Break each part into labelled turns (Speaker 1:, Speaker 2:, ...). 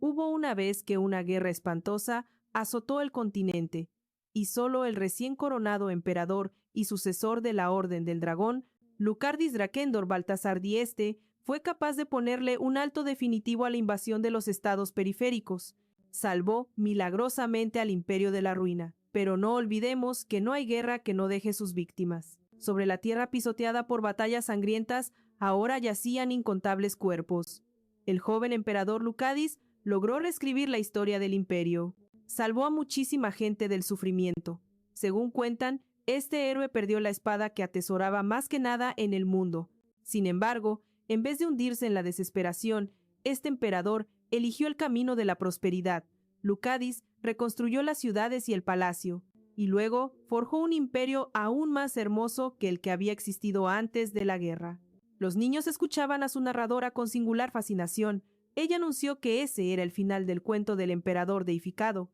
Speaker 1: Hubo una vez que una guerra espantosa azotó el continente, y solo el recién coronado emperador y sucesor de la Orden del Dragón, Lucardis Drakendor Baltasar Dieste, fue capaz de ponerle un alto definitivo a la invasión de los estados periféricos. Salvó milagrosamente al imperio de la ruina. Pero no olvidemos que no hay guerra que no deje sus víctimas. Sobre la tierra pisoteada por batallas sangrientas, ahora yacían incontables cuerpos. El joven emperador Lucadis logró reescribir la historia del imperio. Salvó a muchísima gente del sufrimiento. Según cuentan, este héroe perdió la espada que atesoraba más que nada en el mundo. Sin embargo, en vez de hundirse en la desesperación, este emperador eligió el camino de la prosperidad. Lucadis reconstruyó las ciudades y el palacio, y luego forjó un imperio aún más hermoso que el que había existido antes de la guerra. Los niños escuchaban a su narradora con singular fascinación. Ella anunció que ese era el final del cuento del emperador deificado.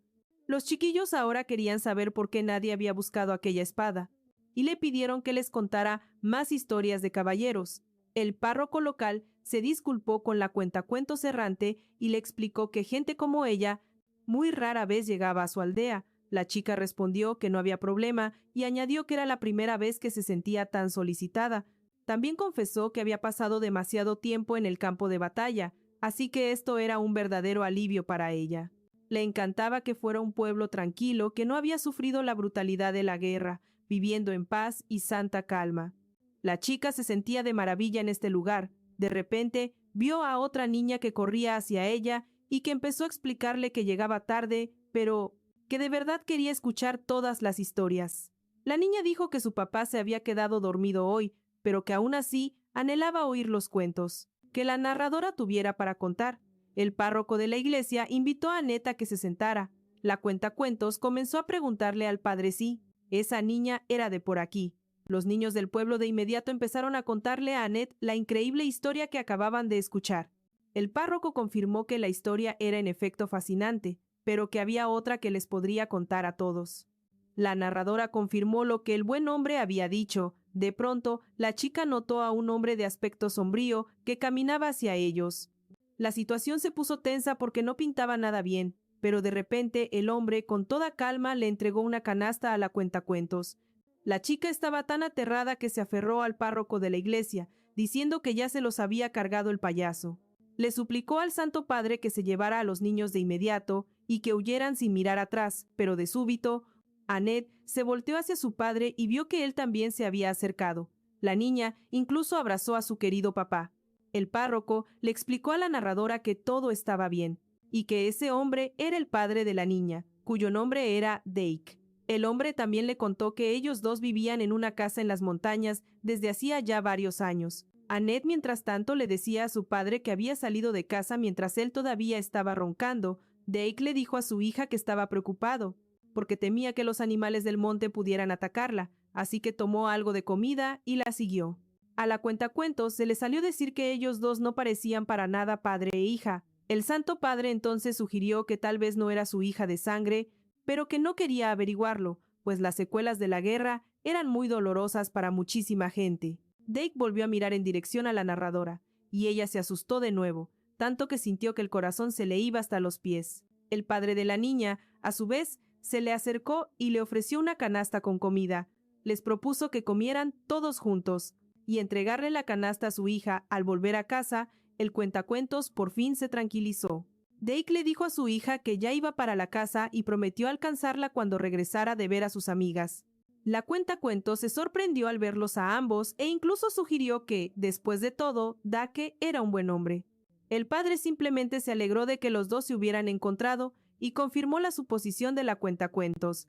Speaker 1: Los chiquillos ahora querían saber por qué nadie había buscado aquella espada, y le pidieron que les contara más historias de caballeros. El párroco local se disculpó con la cuentacuentos errante y le explicó que gente como ella muy rara vez llegaba a su aldea. La chica respondió que no había problema y añadió que era la primera vez que se sentía tan solicitada. También confesó que había pasado demasiado tiempo en el campo de batalla, así que esto era un verdadero alivio para ella. Le encantaba que fuera un pueblo tranquilo que no había sufrido la brutalidad de la guerra, viviendo en paz y santa calma. La chica se sentía de maravilla en este lugar. De repente, vio a otra niña que corría hacia ella y que empezó a explicarle que llegaba tarde, pero que de verdad quería escuchar todas las historias. La niña dijo que su papá se había quedado dormido hoy, pero que aún así anhelaba oír los cuentos que la narradora tuviera para contar. El párroco de la iglesia invitó a Annette a que se sentara. La cuentacuentos comenzó a preguntarle al padre si esa niña era de por aquí. Los niños del pueblo de inmediato empezaron a contarle a Annette la increíble historia que acababan de escuchar. El párroco confirmó que la historia era en efecto fascinante, pero que había otra que les podría contar a todos. La narradora confirmó lo que el buen hombre había dicho. De pronto, la chica notó a un hombre de aspecto sombrío que caminaba hacia ellos. La situación se puso tensa porque no pintaba nada bien, pero de repente el hombre, con toda calma, le entregó una canasta a la cuentacuentos. La chica estaba tan aterrada que se aferró al párroco de la iglesia, diciendo que ya se los había cargado el payaso. Le suplicó al Santo Padre que se llevara a los niños de inmediato y que huyeran sin mirar atrás, pero de súbito, Annette se volteó hacia su padre y vio que él también se había acercado. La niña incluso abrazó a su querido papá. El párroco le explicó a la narradora que todo estaba bien, y que ese hombre era el padre de la niña, cuyo nombre era Dake. El hombre también le contó que ellos dos vivían en una casa en las montañas desde hacía ya varios años. Annette, mientras tanto, le decía a su padre que había salido de casa mientras él todavía estaba roncando. Dake le dijo a su hija que estaba preocupado, porque temía que los animales del monte pudieran atacarla, así que tomó algo de comida y la siguió. A la cuentacuentos se le salió decir que ellos dos no parecían para nada padre e hija. El Santo Padre entonces sugirió que tal vez no era su hija de sangre, pero que no quería averiguarlo, pues las secuelas de la guerra eran muy dolorosas para muchísima gente. Dake volvió a mirar en dirección a la narradora, y ella se asustó de nuevo, tanto que sintió que el corazón se le iba hasta los pies. El padre de la niña, a su vez, se le acercó y le ofreció una canasta con comida. Les propuso que comieran todos juntos, y entregarle la canasta a su hija al volver a casa, el cuentacuentos por fin se tranquilizó. Dake le dijo a su hija que ya iba para la casa y prometió alcanzarla cuando regresara de ver a sus amigas. La cuentacuentos se sorprendió al verlos a ambos e incluso sugirió que, después de todo, Dake era un buen hombre. El padre simplemente se alegró de que los dos se hubieran encontrado y confirmó la suposición de la cuentacuentos.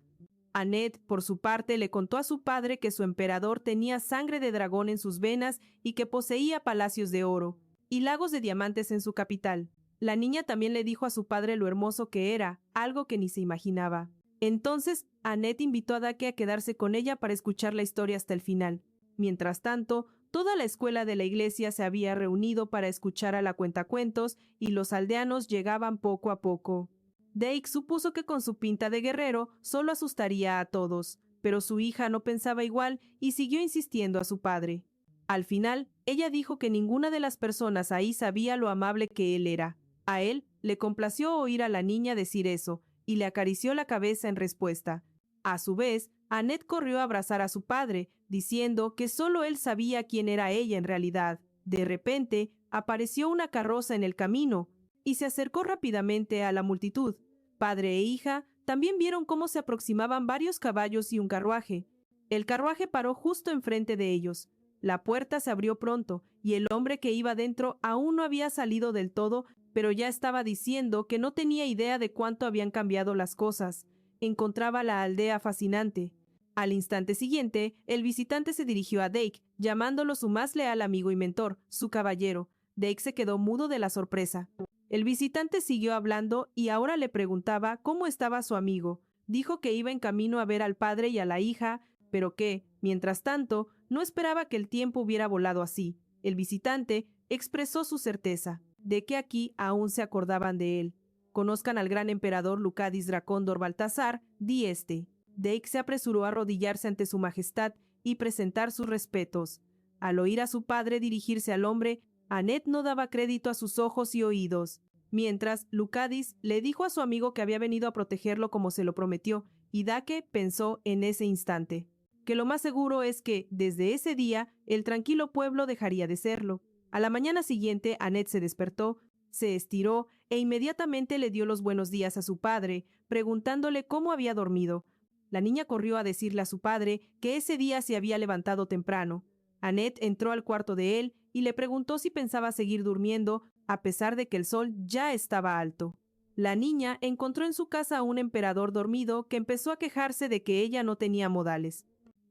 Speaker 1: Annette, por su parte, le contó a su padre que su emperador tenía sangre de dragón en sus venas y que poseía palacios de oro y lagos de diamantes en su capital. La niña también le dijo a su padre lo hermoso que era, algo que ni se imaginaba. Entonces, Annette invitó a Dake a quedarse con ella para escuchar la historia hasta el final. Mientras tanto, toda la escuela de la iglesia se había reunido para escuchar a la cuentacuentos y los aldeanos llegaban poco a poco. Dake supuso que con su pinta de guerrero solo asustaría a todos, pero su hija no pensaba igual y siguió insistiendo a su padre. Al final, ella dijo que ninguna de las personas ahí sabía lo amable que él era. A él Le complació oír a la niña decir eso, y le acarició la cabeza en respuesta. A su vez, Annette corrió a abrazar a su padre, diciendo que solo él sabía quién era ella en realidad. De repente, apareció una carroza en el camino, y se acercó rápidamente a la multitud. Padre e hija también vieron cómo se aproximaban varios caballos y un carruaje. El carruaje paró justo enfrente de ellos. La puerta se abrió pronto, y el hombre que iba dentro aún no había salido del todo, pero ya estaba diciendo que no tenía idea de cuánto habían cambiado las cosas. Encontraba la aldea fascinante. Al instante siguiente, el visitante se dirigió a Dake, llamándolo su más leal amigo y mentor, su caballero. Dake se quedó mudo de la sorpresa. El visitante siguió hablando y ahora le preguntaba cómo estaba su amigo. Dijo que iba en camino a ver al padre y a la hija, pero que, mientras tanto, no esperaba que el tiempo hubiera volado así. El visitante expresó su certeza de que aquí aún se acordaban de él. Conozcan al gran emperador Lucadis Dracóndor Baltasar, di este. Dake se apresuró a arrodillarse ante su majestad y presentar sus respetos. Al oír a su padre dirigirse al hombre, Annette no daba crédito a sus ojos y oídos. Mientras, Lucadis le dijo a su amigo que había venido a protegerlo como se lo prometió, y Dake pensó en ese instante que lo más seguro es que, desde ese día, el tranquilo pueblo dejaría de serlo. A la mañana siguiente, Annette se despertó, se estiró e inmediatamente le dio los buenos días a su padre, preguntándole cómo había dormido. La niña corrió a decirle a su padre que ese día se había levantado temprano. Annette entró al cuarto de él y le preguntó si pensaba seguir durmiendo, a pesar de que el sol ya estaba alto. La niña encontró en su casa a un emperador dormido que empezó a quejarse de que ella no tenía modales.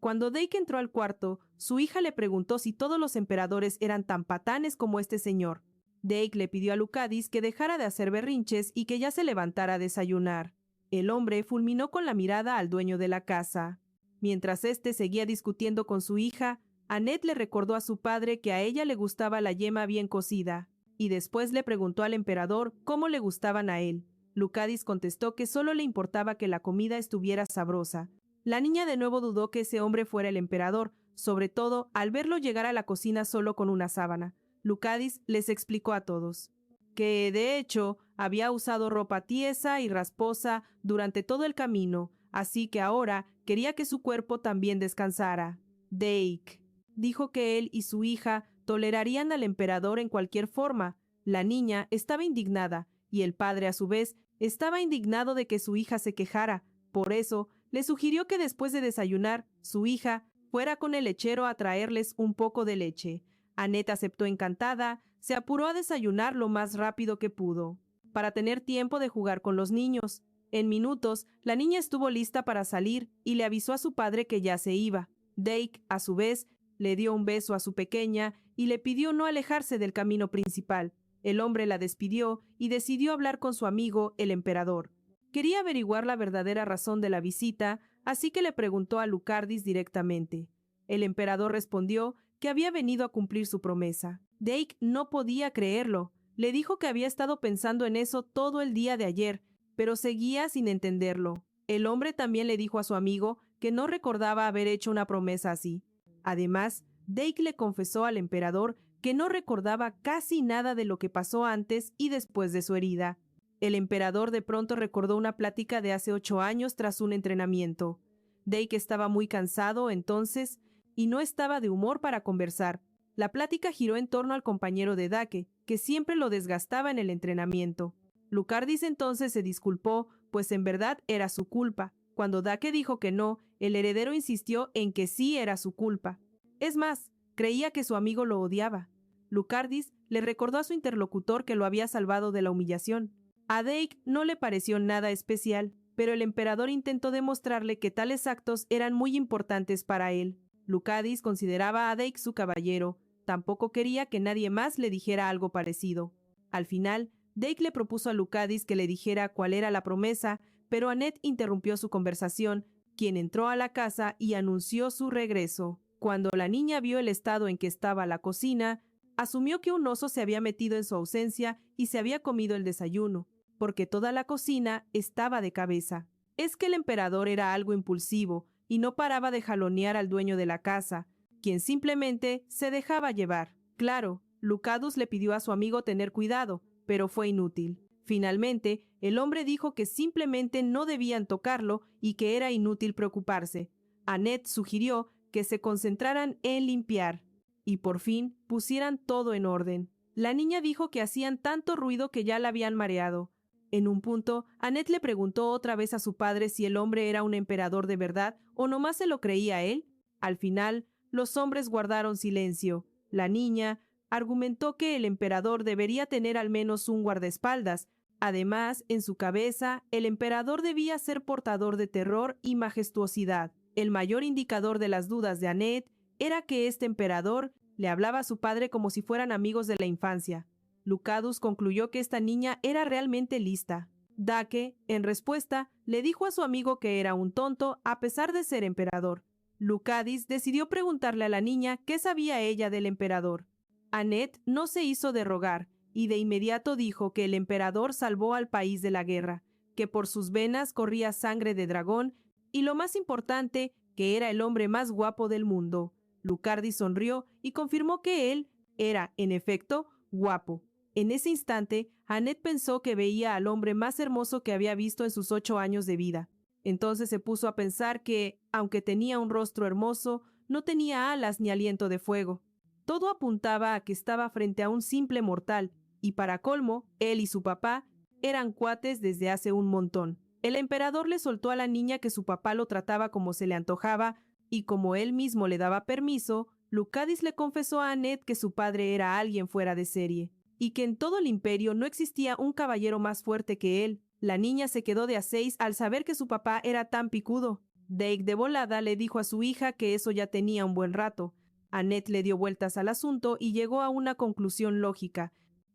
Speaker 1: Cuando Dake entró al cuarto, su hija le preguntó si todos los emperadores eran tan patanes como este señor. Dake le pidió a Lucadis que dejara de hacer berrinches y que ya se levantara a desayunar. El hombre fulminó con la mirada al dueño de la casa. Mientras éste seguía discutiendo con su hija, Annette le recordó a su padre que a ella le gustaba la yema bien cocida, y después le preguntó al emperador cómo le gustaban a él. Lucadis contestó que solo le importaba que la comida estuviera sabrosa. La niña de nuevo dudó que ese hombre fuera el emperador, sobre todo al verlo llegar a la cocina solo con una sábana. Lucadis les explicó a todos que, de hecho, había usado ropa tiesa y rasposa durante todo el camino, así que ahora quería que su cuerpo también descansara. Dake dijo que él y su hija tolerarían al emperador en cualquier forma. La niña estaba indignada, y el padre, a su vez, estaba indignado de que su hija se quejara. Por eso, le sugirió que después de desayunar, su hija fuera con el lechero a traerles un poco de leche. Annette aceptó encantada, se apuró a desayunar lo más rápido que pudo, para tener tiempo de jugar con los niños. En minutos, la niña estuvo lista para salir y le avisó a su padre que ya se iba. Dake, a su vez, le dio un beso a su pequeña y le pidió no alejarse del camino principal. El hombre la despidió y decidió hablar con su amigo, el emperador. Quería averiguar la verdadera razón de la visita, así que le preguntó a Lucardis directamente. El emperador respondió que había venido a cumplir su promesa. Dake no podía creerlo. Le dijo que había estado pensando en eso todo el día de ayer, pero seguía sin entenderlo. El hombre también le dijo a su amigo que no recordaba haber hecho una promesa así. Además, Dake le confesó al emperador que no recordaba casi nada de lo que pasó antes y después de su herida. El emperador de pronto recordó una plática de hace 8 años tras un entrenamiento. Dake estaba muy cansado entonces y no estaba de humor para conversar. La plática giró en torno al compañero de Dake, que siempre lo desgastaba en el entrenamiento. Lucardis entonces se disculpó, pues en verdad era su culpa. Cuando Dake dijo que no, el heredero insistió en que sí era su culpa. Es más, creía que su amigo lo odiaba. Lucardis le recordó a su interlocutor que lo había salvado de la humillación. A Dake no le pareció nada especial, pero el emperador intentó demostrarle que tales actos eran muy importantes para él. Lucadis consideraba a Dake su caballero. Tampoco quería que nadie más le dijera algo parecido. Al final, Dake le propuso a Lucadis que le dijera cuál era la promesa, pero Annette interrumpió su conversación, quien entró a la casa y anunció su regreso. Cuando la niña vio el estado en que estaba la cocina, asumió que un oso se había metido en su ausencia y se había comido el desayuno, porque toda la cocina estaba de cabeza. Es que el emperador era algo impulsivo y no paraba de jalonear al dueño de la casa, quien simplemente se dejaba llevar. Claro, Lucadus le pidió a su amigo tener cuidado, pero fue inútil. Finalmente, el hombre dijo que simplemente no debían tocarlo y que era inútil preocuparse. Annette sugirió que se concentraran en limpiar y por fin pusieran todo en orden. La niña dijo que hacían tanto ruido que ya la habían mareado. En un punto, Annette le preguntó otra vez a su padre si el hombre era un emperador de verdad o nomás se lo creía él. Al final, los hombres guardaron silencio. La niña argumentó que el emperador debería tener al menos un guardaespaldas. Además, en su cabeza, el emperador debía ser portador de terror y majestuosidad. El mayor indicador de las dudas de Annette era que este emperador le hablaba a su padre como si fueran amigos de la infancia. Lucadus concluyó que esta niña era realmente lista. Dake, en respuesta, le dijo a su amigo que era un tonto a pesar de ser emperador. Lucadis decidió preguntarle a la niña qué sabía ella del emperador. Annette no se hizo de rogar y de inmediato dijo que el emperador salvó al país de la guerra, que por sus venas corría sangre de dragón y lo más importante, que era el hombre más guapo del mundo. Lucardi sonrió y confirmó que él era, en efecto, guapo. En ese instante, Annette pensó que veía al hombre más hermoso que había visto en sus 8 años de vida. Entonces se puso a pensar que, aunque tenía un rostro hermoso, no tenía alas ni aliento de fuego. Todo apuntaba a que estaba frente a un simple mortal, y para colmo, él y su papá eran cuates desde hace un montón. El emperador le soltó a la niña que su papá lo trataba como se le antojaba, y como él mismo le daba permiso, Lucadis le confesó a Annette que su padre era alguien fuera de serie, y que en todo el imperio no existía un caballero más fuerte que él. La niña se quedó de a 6 al saber que su papá era tan picudo. Dake de volada le dijo a su hija que eso ya tenía un buen rato. Annette le dio vueltas al asunto y llegó a una conclusión lógica,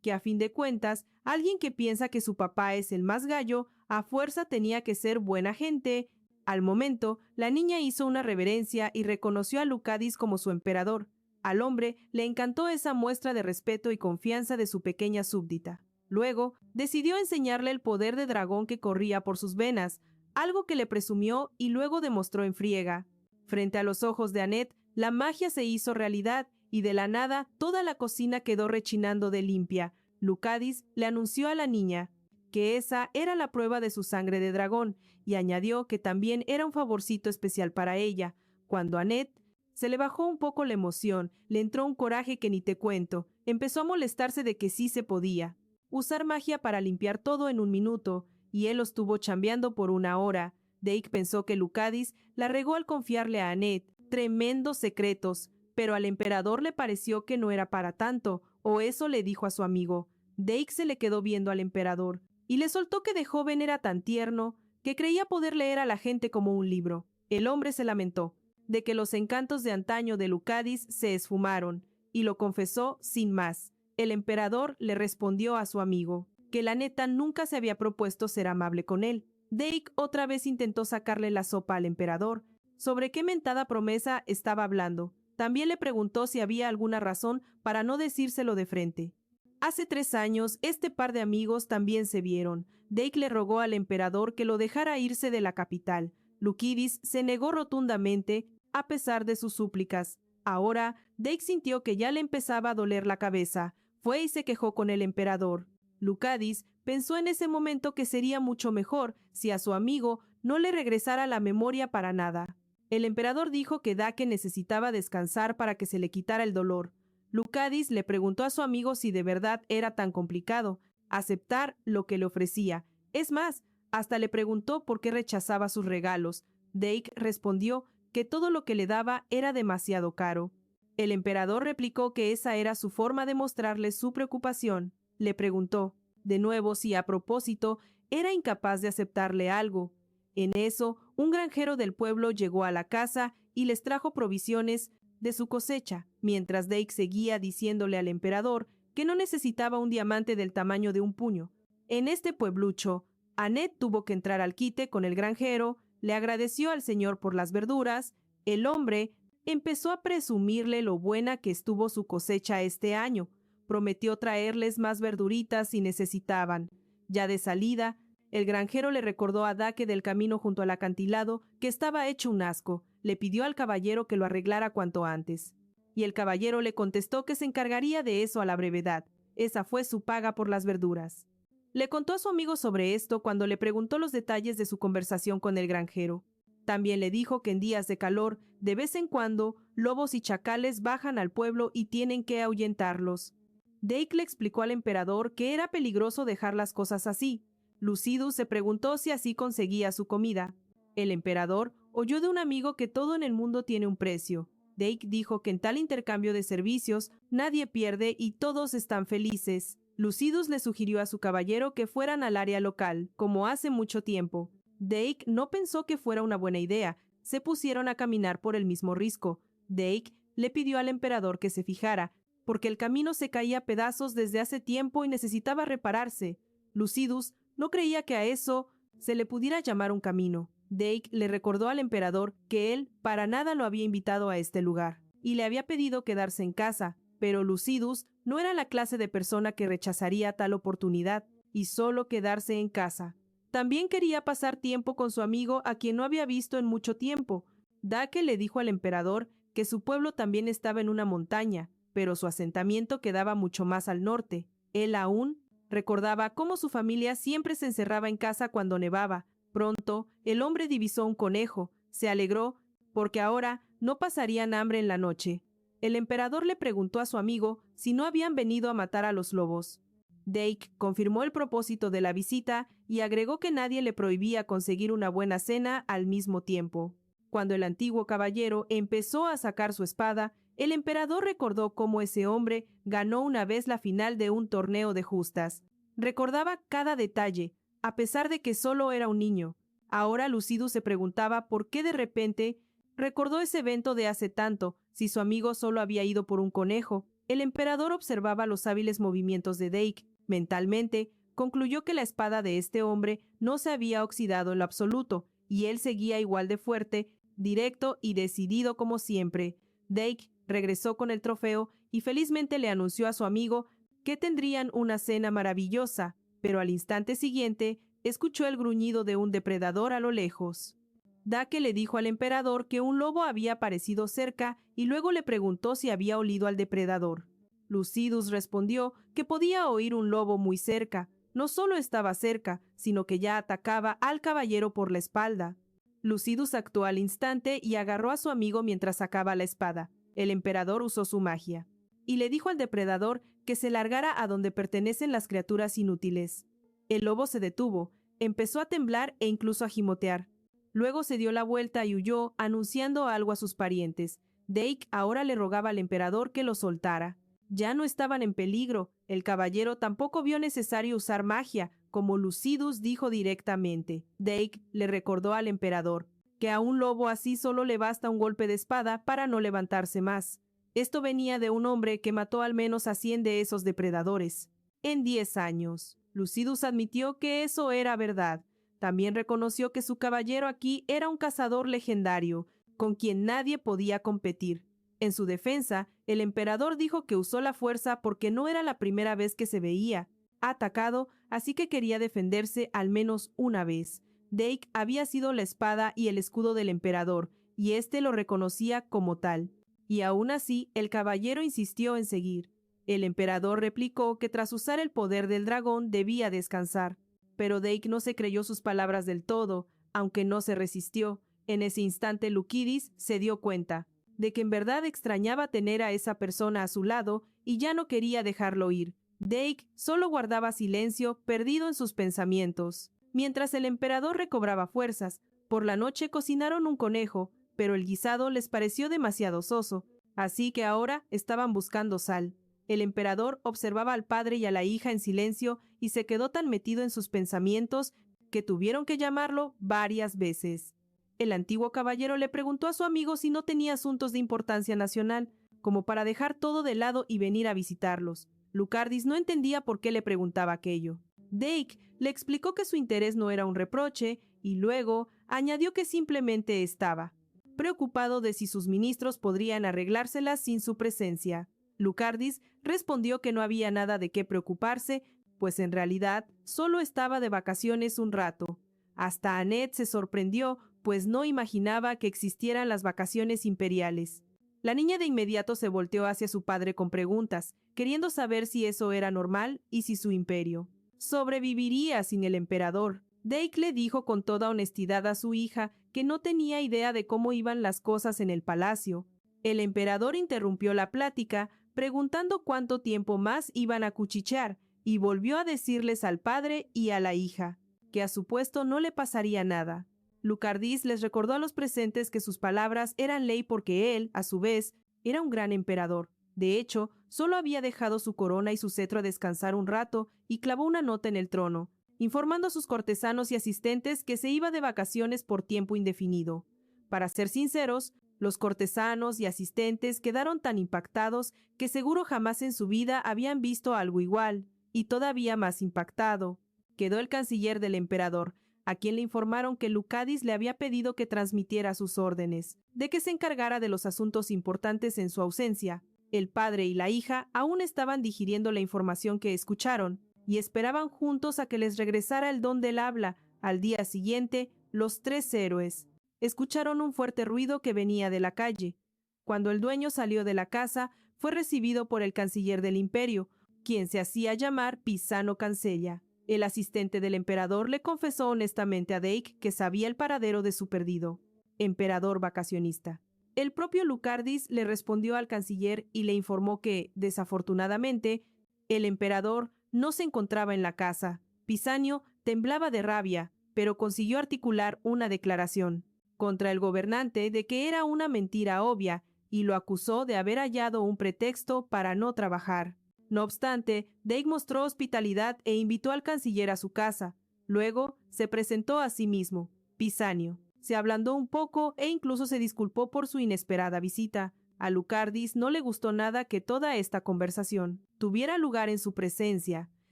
Speaker 1: que a fin de cuentas, alguien que piensa que su papá es el más gallo, a fuerza tenía que ser buena gente. Al momento, la niña hizo una reverencia y reconoció a Lucadis como su emperador. Al hombre le encantó esa muestra de respeto y confianza de su pequeña súbdita. Luego, decidió enseñarle el poder de dragón que corría por sus venas, algo que le presumió y luego demostró en friega. Frente a los ojos de Annette, la magia se hizo realidad y de la nada toda la cocina quedó rechinando de limpia. Lucadis le anunció a la niña que esa era la prueba de su sangre de dragón y añadió que también era un favorcito especial para ella. Cuando Annette se le bajó un poco la emoción, le entró un coraje que ni te cuento. Empezó a molestarse de que sí se podía usar magia para limpiar todo en un minuto, y él lo estuvo chambeando por 1 hora. Dake pensó que Lucadis la regó al confiarle a Annette tremendos secretos, pero al emperador le pareció que no era para tanto, o eso le dijo a su amigo. Dake se le quedó viendo al emperador, y le soltó que de joven era tan tierno que creía poder leer a la gente como un libro. El hombre se lamentó de que los encantos de antaño de Lucadis se esfumaron, y lo confesó sin más. El emperador le respondió a su amigo que la neta nunca se había propuesto ser amable con él. Dake otra vez intentó sacarle la sopa al emperador. ¿Sobre qué mentada promesa estaba hablando? También le preguntó si había alguna razón para no decírselo de frente. Hace 3 años, este par de amigos también se vieron. Dake le rogó al emperador que lo dejara irse de la capital. Lucadis se negó rotundamente, a pesar de sus súplicas. Ahora, Dake sintió que ya le empezaba a doler la cabeza. Fue y se quejó con el emperador. Lucadis pensó en ese momento que sería mucho mejor si a su amigo no le regresara la memoria para nada. El emperador dijo que Dake necesitaba descansar para que se le quitara el dolor. Lucadis le preguntó a su amigo si de verdad era tan complicado aceptar lo que le ofrecía. Es más, hasta le preguntó por qué rechazaba sus regalos. Dake respondió que todo lo que le daba era demasiado caro. El emperador replicó que esa era su forma de mostrarle su preocupación. Le preguntó, de nuevo, si a propósito era incapaz de aceptarle algo. En eso, un granjero del pueblo llegó a la casa y les trajo provisiones de su cosecha, mientras Dake seguía diciéndole al emperador que no necesitaba un diamante del tamaño de un puño. En este pueblucho, Annette tuvo que entrar al quite con el granjero, le agradeció al señor por las verduras. El hombre empezó a presumirle lo buena que estuvo su cosecha este año. Prometió traerles más verduritas si necesitaban. Ya de salida, el granjero le recordó a Dake del camino junto al acantilado que estaba hecho un asco. Le pidió al caballero que lo arreglara cuanto antes. Y el caballero le contestó que se encargaría de eso a la brevedad. Esa fue su paga por las verduras. Le contó a su amigo sobre esto cuando le preguntó los detalles de su conversación con el granjero. También le dijo que en días de calor, de vez en cuando, lobos y chacales bajan al pueblo y tienen que ahuyentarlos. Dake le explicó al emperador que era peligroso dejar las cosas así. Lucidus se preguntó si así conseguía su comida. El emperador oyó de un amigo que todo en el mundo tiene un precio. Dake dijo que en tal intercambio de servicios nadie pierde y todos están felices. Lucidus le sugirió a su caballero que fueran al área local, como hace mucho tiempo. Dake no pensó que fuera una buena idea. Se pusieron a caminar por el mismo risco. Dake le pidió al emperador que se fijara, porque el camino se caía a pedazos desde hace tiempo y necesitaba repararse. Lucidus no creía que a eso se le pudiera llamar un camino. Dake le recordó al emperador que él para nada lo había invitado a este lugar y le había pedido quedarse en casa, pero Lucidus no era la clase de persona que rechazaría tal oportunidad y solo quedarse en casa. También quería pasar tiempo con su amigo a quien no había visto en mucho tiempo. Dake le dijo al emperador que su pueblo también estaba en una montaña, pero su asentamiento quedaba mucho más al norte. Él aún recordaba cómo su familia siempre se encerraba en casa cuando nevaba. Pronto, el hombre divisó un conejo. Se alegró porque ahora no pasarían hambre en la noche. El emperador le preguntó a su amigo si no habían venido a matar a los lobos. Dake confirmó el propósito de la visita y agregó que nadie le prohibía conseguir una buena cena al mismo tiempo. Cuando el antiguo caballero empezó a sacar su espada, el emperador recordó cómo ese hombre ganó una vez la final de un torneo de justas. Recordaba cada detalle, a pesar de que solo era un niño. Ahora Lucidus se preguntaba por qué de repente recordó ese evento de hace tanto, si su amigo solo había ido por un conejo. El emperador observaba los hábiles movimientos de Dake. Mentalmente, concluyó que la espada de este hombre no se había oxidado en lo absoluto, y él seguía igual de fuerte, directo y decidido como siempre. Dake regresó con el trofeo y felizmente le anunció a su amigo que tendrían una cena maravillosa, pero al instante siguiente escuchó el gruñido de un depredador a lo lejos. Dake le dijo al emperador que un lobo había aparecido cerca y luego le preguntó si había olido al depredador. Lucidus respondió que podía oír un lobo muy cerca. No solo estaba cerca, sino que ya atacaba al caballero por la espalda. Lucidus actuó al instante y agarró a su amigo mientras sacaba la espada. El emperador usó su magia y le dijo al depredador que se largara a donde pertenecen las criaturas inútiles. El lobo se detuvo, empezó a temblar e incluso a gimotear. Luego se dio la vuelta y huyó, anunciando algo a sus parientes. Dake ahora le rogaba al emperador que lo soltara. Ya no estaban en peligro. El caballero tampoco vio necesario usar magia, como Lucidus dijo directamente. Dake le recordó al emperador que a un lobo así solo le basta un golpe de espada para no levantarse más. Esto venía de un hombre que mató al menos a 100 de esos depredadores en 10 años. Lucidus admitió que eso era verdad. También reconoció que su caballero aquí era un cazador legendario, con quien nadie podía competir. En su defensa, el emperador dijo que usó la fuerza porque no era la primera vez que se veía atacado, así que quería defenderse al menos una vez. Dake había sido la espada y el escudo del emperador, y éste lo reconocía como tal. Y aún así, el caballero insistió en seguir. El emperador replicó que tras usar el poder del dragón debía descansar. Pero Dake no se creyó sus palabras del todo, aunque no se resistió. En ese instante Lucidus se dio cuenta de que en verdad extrañaba tener a esa persona a su lado y ya no quería dejarlo ir. Dake solo guardaba silencio, perdido en sus pensamientos. Mientras el emperador recobraba fuerzas, por la noche cocinaron un conejo, pero el guisado les pareció demasiado soso, así que ahora estaban buscando sal. El emperador observaba al padre y a la hija en silencio y se quedó tan metido en sus pensamientos que tuvieron que llamarlo varias veces. El antiguo caballero le preguntó a su amigo si no tenía asuntos de importancia nacional, como para dejar todo de lado y venir a visitarlos. Lucardis no entendía por qué le preguntaba aquello. Dake le explicó que su interés no era un reproche y luego añadió que simplemente estaba preocupado de si sus ministros podrían arreglárselas sin su presencia. Lucardis respondió que no había nada de qué preocuparse, pues en realidad solo estaba de vacaciones un rato. Hasta Annette se sorprendió, pues no imaginaba que existieran las vacaciones imperiales. La niña de inmediato se volteó hacia su padre con preguntas, queriendo saber si eso era normal y si su imperio sobreviviría sin el emperador. Dake le dijo con toda honestidad a su hija que no tenía idea de cómo iban las cosas en el palacio. El emperador interrumpió la plática preguntando cuánto tiempo más iban a cuchichear y volvió a decirles al padre y a la hija que a su puesto no le pasaría nada. Lucardis les recordó a los presentes que sus palabras eran ley porque él, a su vez, era un gran emperador. De hecho, solo había dejado su corona y su cetro a descansar un rato y clavó una nota en el trono, informando a sus cortesanos y asistentes que se iba de vacaciones por tiempo indefinido. Para ser sinceros, los cortesanos y asistentes quedaron tan impactados que seguro jamás en su vida habían visto algo igual, y todavía más impactado quedó el canciller del emperador, a quien le informaron que Lucadis le había pedido que transmitiera sus órdenes, de que se encargara de los asuntos importantes en su ausencia. El padre y la hija aún estaban digiriendo la información que escucharon, y esperaban juntos a que les regresara el don del habla. Al día siguiente, los tres héroes escucharon un fuerte ruido que venía de la calle. Cuando el dueño salió de la casa, fue recibido por el canciller del imperio, quien se hacía llamar Pisano Cancella. El asistente del emperador le confesó honestamente a Dake que sabía el paradero de su perdido emperador vacacionista. El propio Lucardis le respondió al canciller y le informó que, desafortunadamente, el emperador no se encontraba en la casa. Pisanio temblaba de rabia, pero consiguió articular una declaración contra el gobernante de que era una mentira obvia y lo acusó de haber hallado un pretexto para no trabajar. No obstante, Dake mostró hospitalidad e invitó al canciller a su casa. Luego se presentó a sí mismo, Pisanio. Se ablandó un poco e incluso se disculpó por su inesperada visita. A Lucardis no le gustó nada que toda esta conversación tuviera lugar en su presencia.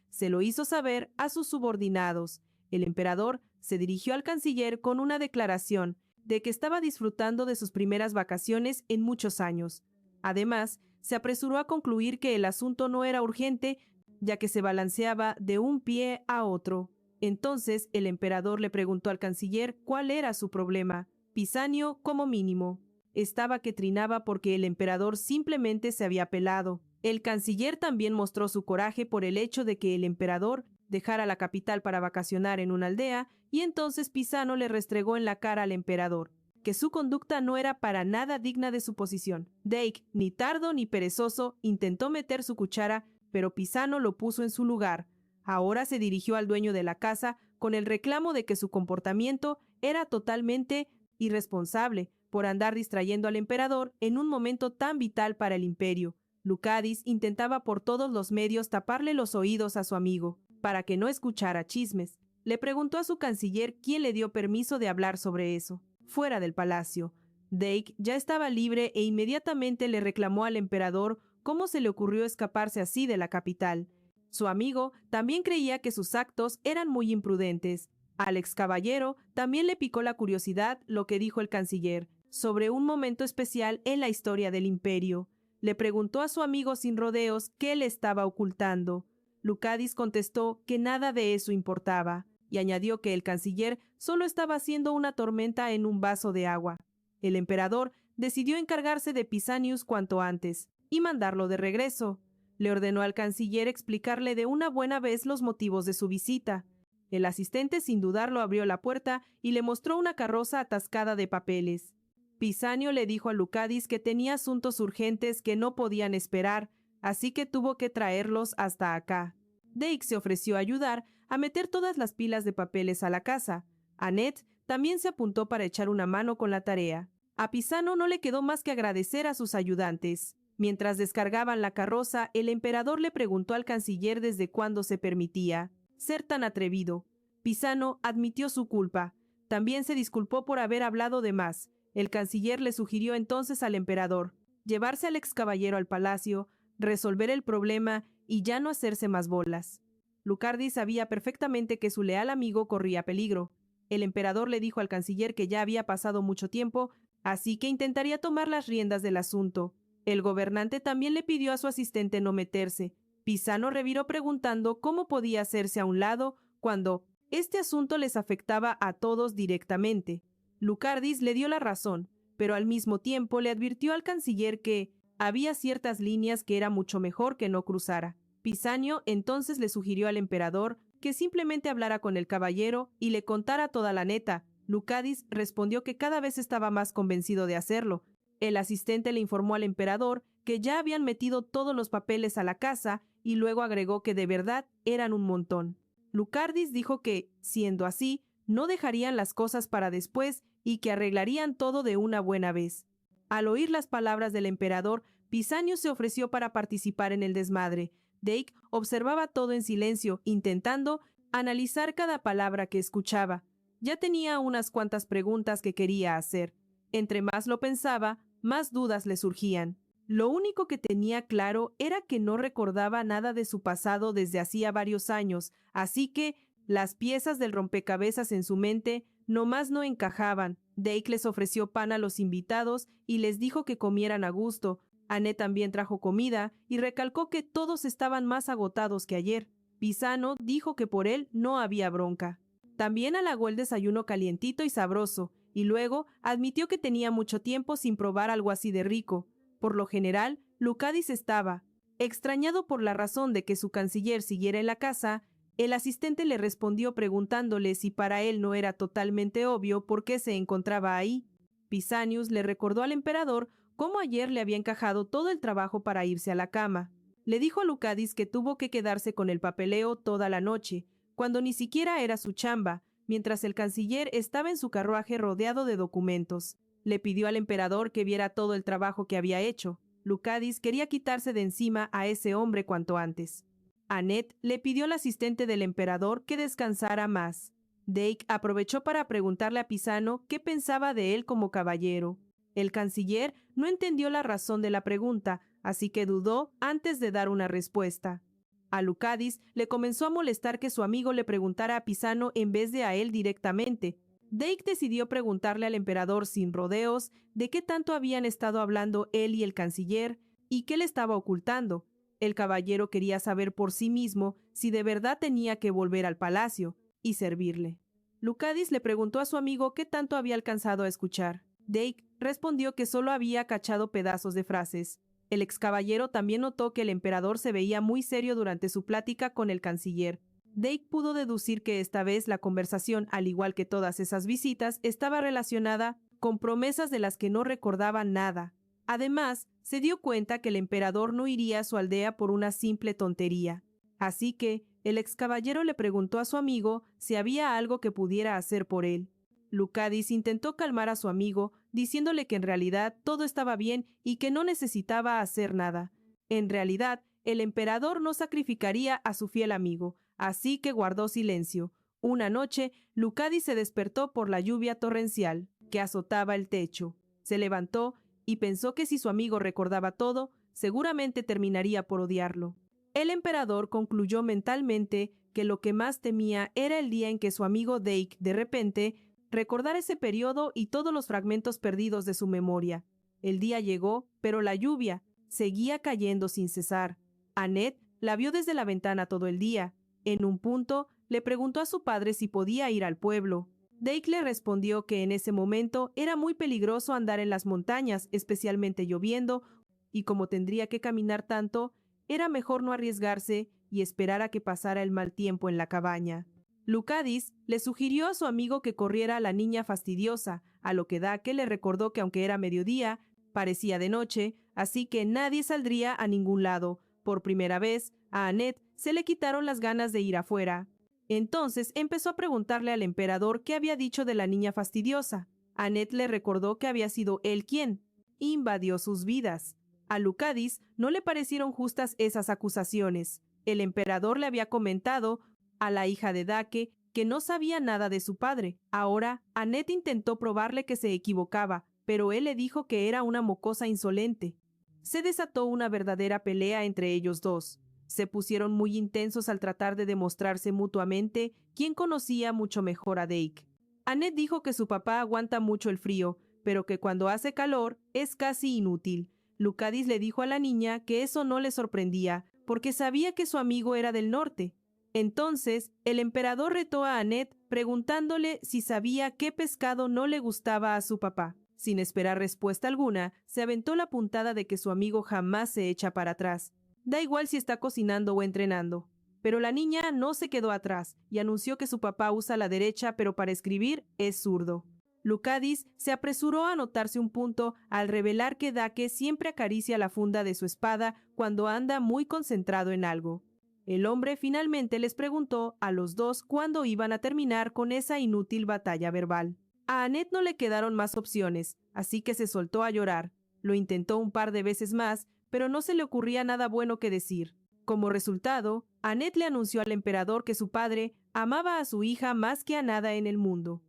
Speaker 1: Se lo hizo saber a sus subordinados. El emperador se dirigió al canciller con una declaración de que estaba disfrutando de sus primeras vacaciones en muchos años. Además, se apresuró a concluir que el asunto no era urgente, ya que se balanceaba de un pie a otro. Entonces el emperador le preguntó al canciller cuál era su problema. Pisanio, como mínimo, estaba que trinaba porque el emperador simplemente se había pelado. El canciller también mostró su coraje por el hecho de que el emperador dejara la capital para vacacionar en una aldea, y entonces Pisano le restregó en la cara al emperador que su conducta no era para nada digna de su posición. Dake, ni tardo ni perezoso, intentó meter su cuchara, pero Pisano lo puso en su lugar. Ahora se dirigió al dueño de la casa con el reclamo de que su comportamiento era totalmente irresponsable por andar distrayendo al emperador en un momento tan vital para el imperio. Lucadis intentaba por todos los medios taparle los oídos a su amigo, para que no escuchara chismes. Le preguntó a su canciller quién le dio permiso de hablar sobre eso. Fuera del palacio. Dake ya estaba libre e inmediatamente le reclamó al emperador cómo se le ocurrió escaparse así de la capital. Su amigo también creía que sus actos eran muy imprudentes. Al ex caballero también le picó la curiosidad lo que dijo el canciller sobre un momento especial en la historia del imperio. Le preguntó a su amigo sin rodeos qué le estaba ocultando. Lucadis contestó que nada de eso importaba, y añadió que el canciller solo estaba haciendo una tormenta en un vaso de agua. El emperador decidió encargarse de Pisanius cuanto antes y mandarlo de regreso. Le ordenó al canciller explicarle de una buena vez los motivos de su visita. El asistente sin dudarlo abrió la puerta y le mostró una carroza atascada de papeles. Pisanio le dijo a Lucadis que tenía asuntos urgentes que no podían esperar, así que tuvo que traerlos hasta acá. Dake se ofreció a ayudar a meter todas las pilas de papeles a la casa. Annette también se apuntó para echar una mano con la tarea. A Pisano no le quedó más que agradecer a sus ayudantes. Mientras descargaban la carroza, el emperador le preguntó al canciller desde cuándo se permitía ser tan atrevido. Pisano admitió su culpa. También se disculpó por haber hablado de más. El canciller le sugirió entonces al emperador llevarse al ex caballero al palacio, resolver el problema y ya no hacerse más bolas. Lucardis sabía perfectamente que su leal amigo corría peligro. El emperador le dijo al canciller que ya había pasado mucho tiempo, así que intentaría tomar las riendas del asunto. El gobernante también le pidió a su asistente no meterse. Pisano reviró preguntando cómo podía hacerse a un lado cuando este asunto les afectaba a todos directamente. Lucardis le dio la razón, pero al mismo tiempo le advirtió al canciller que había ciertas líneas que era mucho mejor que no cruzara. Pisanio entonces le sugirió al emperador que simplemente hablara con el caballero y le contara toda la neta. Lucadis respondió que cada vez estaba más convencido de hacerlo. El asistente le informó al emperador que ya habían metido todos los papeles a la casa y luego agregó que de verdad eran un montón. Lucardis dijo que, siendo así, no dejarían las cosas para después y que arreglarían todo de una buena vez. Al oír las palabras del emperador, Pisanius se ofreció para participar en el desmadre. Dake observaba todo en silencio, intentando analizar cada palabra que escuchaba. Ya tenía unas cuantas preguntas que quería hacer. Entre más lo pensaba, más dudas le surgían. Lo único que tenía claro era que no recordaba nada de su pasado desde hacía varios años, así que las piezas del rompecabezas en su mente nomás no encajaban. Dake les ofreció pan a los invitados y les dijo que comieran a gusto. Annette también trajo comida y recalcó que todos estaban más agotados que ayer. Pisano dijo que por él no había bronca. También halagó el desayuno calientito y sabroso, y luego admitió que tenía mucho tiempo sin probar algo así de rico. Por lo general, Lucadis estaba extrañado por la razón de que su canciller siguiera en la casa. El asistente le respondió preguntándole si para él no era totalmente obvio por qué se encontraba ahí. Pisanius le recordó al emperador cómo ayer le había encajado todo el trabajo para irse a la cama. Le dijo a Lucadis que tuvo que quedarse con el papeleo toda la noche, cuando ni siquiera era su chamba, mientras el canciller estaba en su carruaje rodeado de documentos. Le pidió al emperador que viera todo el trabajo que había hecho. Lucadis quería quitarse de encima a ese hombre cuanto antes. Annette le pidió al asistente del emperador que descansara más. Dake aprovechó para preguntarle a Pisano qué pensaba de él como caballero. El canciller no entendió la razón de la pregunta, así que dudó antes de dar una respuesta. A Lucadis le comenzó a molestar que su amigo le preguntara a Pisano en vez de a él directamente. Dake decidió preguntarle al emperador sin rodeos de qué tanto habían estado hablando él y el canciller y qué le estaba ocultando. El caballero quería saber por sí mismo si de verdad tenía que volver al palacio y servirle. Lucadis le preguntó a su amigo qué tanto había alcanzado a escuchar. Dake respondió que solo había cachado pedazos de frases. El ex caballero también notó que el emperador se veía muy serio durante su plática con el canciller. Dake pudo deducir que esta vez la conversación, al igual que todas esas visitas, estaba relacionada con promesas de las que no recordaba nada. Además, se dio cuenta que el emperador no iría a su aldea por una simple tontería. Así que el ex caballero le preguntó a su amigo si había algo que pudiera hacer por él. Lucadis intentó calmar a su amigo, diciéndole que en realidad todo estaba bien y que no necesitaba hacer nada. En realidad, el emperador no sacrificaría a su fiel amigo, así que guardó silencio. Una noche, Lucadis se despertó por la lluvia torrencial que azotaba el techo. Se levantó y pensó que si su amigo recordaba todo, seguramente terminaría por odiarlo. El emperador concluyó mentalmente que lo que más temía era el día en que su amigo Dake, de repente, recordara ese periodo y todos los fragmentos perdidos de su memoria. El día llegó, pero la lluvia seguía cayendo sin cesar. Annette la vio desde la ventana todo el día. En un punto, le preguntó a su padre si podía ir al pueblo. Dake le respondió que en ese momento era muy peligroso andar en las montañas, especialmente lloviendo, y como tendría que caminar tanto, era mejor no arriesgarse y esperar a que pasara el mal tiempo en la cabaña. Lucadis le sugirió a su amigo que corriera a la niña fastidiosa, a lo que Dake le recordó que aunque era mediodía, parecía de noche, así que nadie saldría a ningún lado. Por primera vez, a Annette se le quitaron las ganas de ir afuera. Entonces empezó a preguntarle al emperador qué había dicho de la niña fastidiosa. Annette le recordó que había sido él quien invadió sus vidas. A Lucadis no le parecieron justas esas acusaciones. El emperador le había comentado a la hija de Dake que no sabía nada de su padre. Ahora, Annette intentó probarle que se equivocaba, pero él le dijo que era una mocosa insolente. Se desató una verdadera pelea entre ellos dos. Se pusieron muy intensos al tratar de demostrarse mutuamente quién conocía mucho mejor a Dake. Annette dijo que su papá aguanta mucho el frío, pero que cuando hace calor es casi inútil. Lucadis le dijo a la niña que eso no le sorprendía, porque sabía que su amigo era del norte. Entonces, el emperador retó a Annette preguntándole si sabía qué pescado no le gustaba a su papá. Sin esperar respuesta alguna, se aventó la puntada de que su amigo jamás se echa para atrás. Da igual si está cocinando o entrenando. Pero la niña no se quedó atrás y anunció que su papá usa la derecha, pero para escribir es zurdo. Lucadis se apresuró a anotarse un punto al revelar que Dake siempre acaricia la funda de su espada cuando anda muy concentrado en algo. El hombre finalmente les preguntó a los dos cuándo iban a terminar con esa inútil batalla verbal. A Annette no le quedaron más opciones, así que se soltó a llorar. Lo intentó un par de veces más, pero no se le ocurría nada bueno que decir. Como resultado, Annette le anunció al emperador que su padre amaba a su hija más que a nada en el mundo.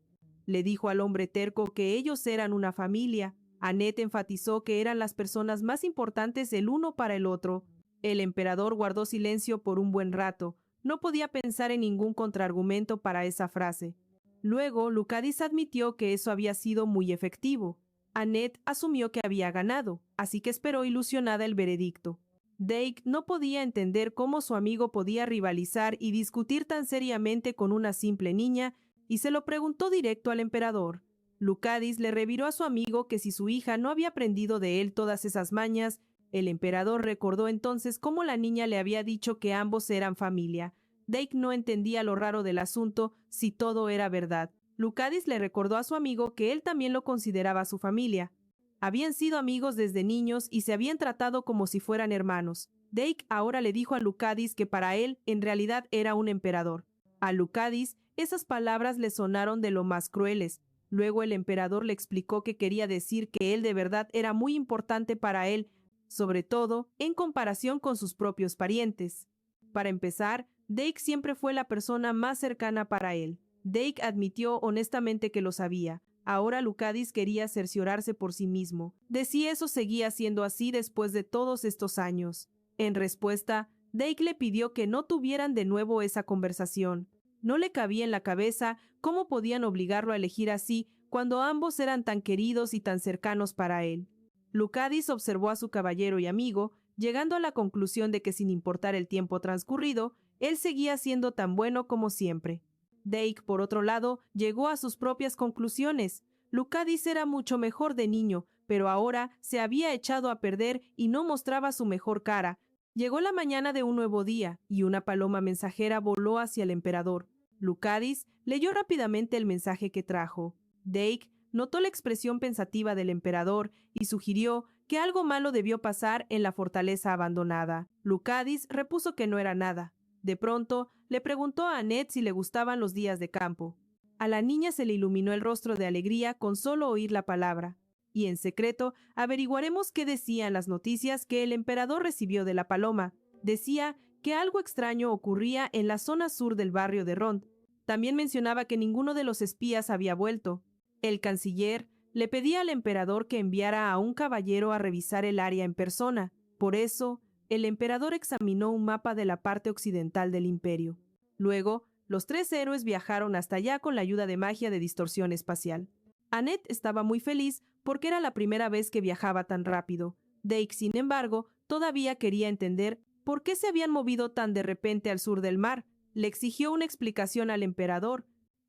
Speaker 1: Le dijo al hombre terco que ellos eran una familia. Annette enfatizó que eran las personas más importantes el uno para el otro. El emperador guardó silencio por un buen rato. No podía pensar en ningún contraargumento para esa frase. Luego, Lucadis admitió que eso había sido muy efectivo. Annette asumió que había ganado, así que esperó ilusionada el veredicto. Dake no podía entender cómo su amigo podía rivalizar y discutir tan seriamente con una simple niña, y se lo preguntó directo al emperador. Lucadis le reviró a su amigo que si su hija no había aprendido de él todas esas mañas, el emperador recordó entonces cómo la niña le había dicho que ambos eran familia. Dake no entendía lo raro del asunto si todo era verdad. Lucadis le recordó a su amigo que él también lo consideraba su familia. Habían sido amigos desde niños y se habían tratado como si fueran hermanos. Dake ahora le dijo a Lucadis que para él en realidad era un emperador. A Lucadis esas palabras le sonaron de lo más crueles. Luego el emperador le explicó que quería decir que él de verdad era muy importante para él, sobre todo en comparación con sus propios parientes. Para empezar, Dake siempre fue la persona más cercana para él. Dake admitió honestamente que lo sabía. Ahora Lucadis quería cerciorarse por sí mismo de si eso seguía siendo así después de todos estos años. En respuesta, Dake le pidió que no tuvieran de nuevo esa conversación. No le cabía en la cabeza cómo podían obligarlo a elegir así cuando ambos eran tan queridos y tan cercanos para él. Lucadis observó a su caballero y amigo, llegando a la conclusión de que sin importar el tiempo transcurrido, él seguía siendo tan bueno como siempre. Dake, por otro lado, llegó a sus propias conclusiones. Lucadis era mucho mejor de niño, pero ahora se había echado a perder y no mostraba su mejor cara. Llegó la mañana de un nuevo día, y una paloma mensajera voló hacia el emperador. Lucadis leyó rápidamente el mensaje que trajo. Dake notó la expresión pensativa del emperador y sugirió que algo malo debió pasar en la fortaleza abandonada. Lucadis repuso que no era nada. De pronto, le preguntó a Annette si le gustaban los días de campo. A la niña se le iluminó el rostro de alegría con solo oír la palabra. Y en secreto averiguaremos qué decían las noticias que el emperador recibió de la paloma. Decía que algo extraño ocurría en la zona sur del barrio de Rond. También mencionaba que ninguno de los espías había vuelto. El canciller le pedía al emperador que enviara a un caballero a revisar el área en persona. Por eso, el emperador examinó un mapa de la parte occidental del imperio. Luego, los tres héroes viajaron hasta allá con la ayuda de magia de distorsión espacial. Annette estaba muy feliz porque era la primera vez que viajaba tan rápido. Dake, sin embargo, todavía quería entender por qué se habían movido tan de repente al sur del mar. Le exigió una explicación al emperador,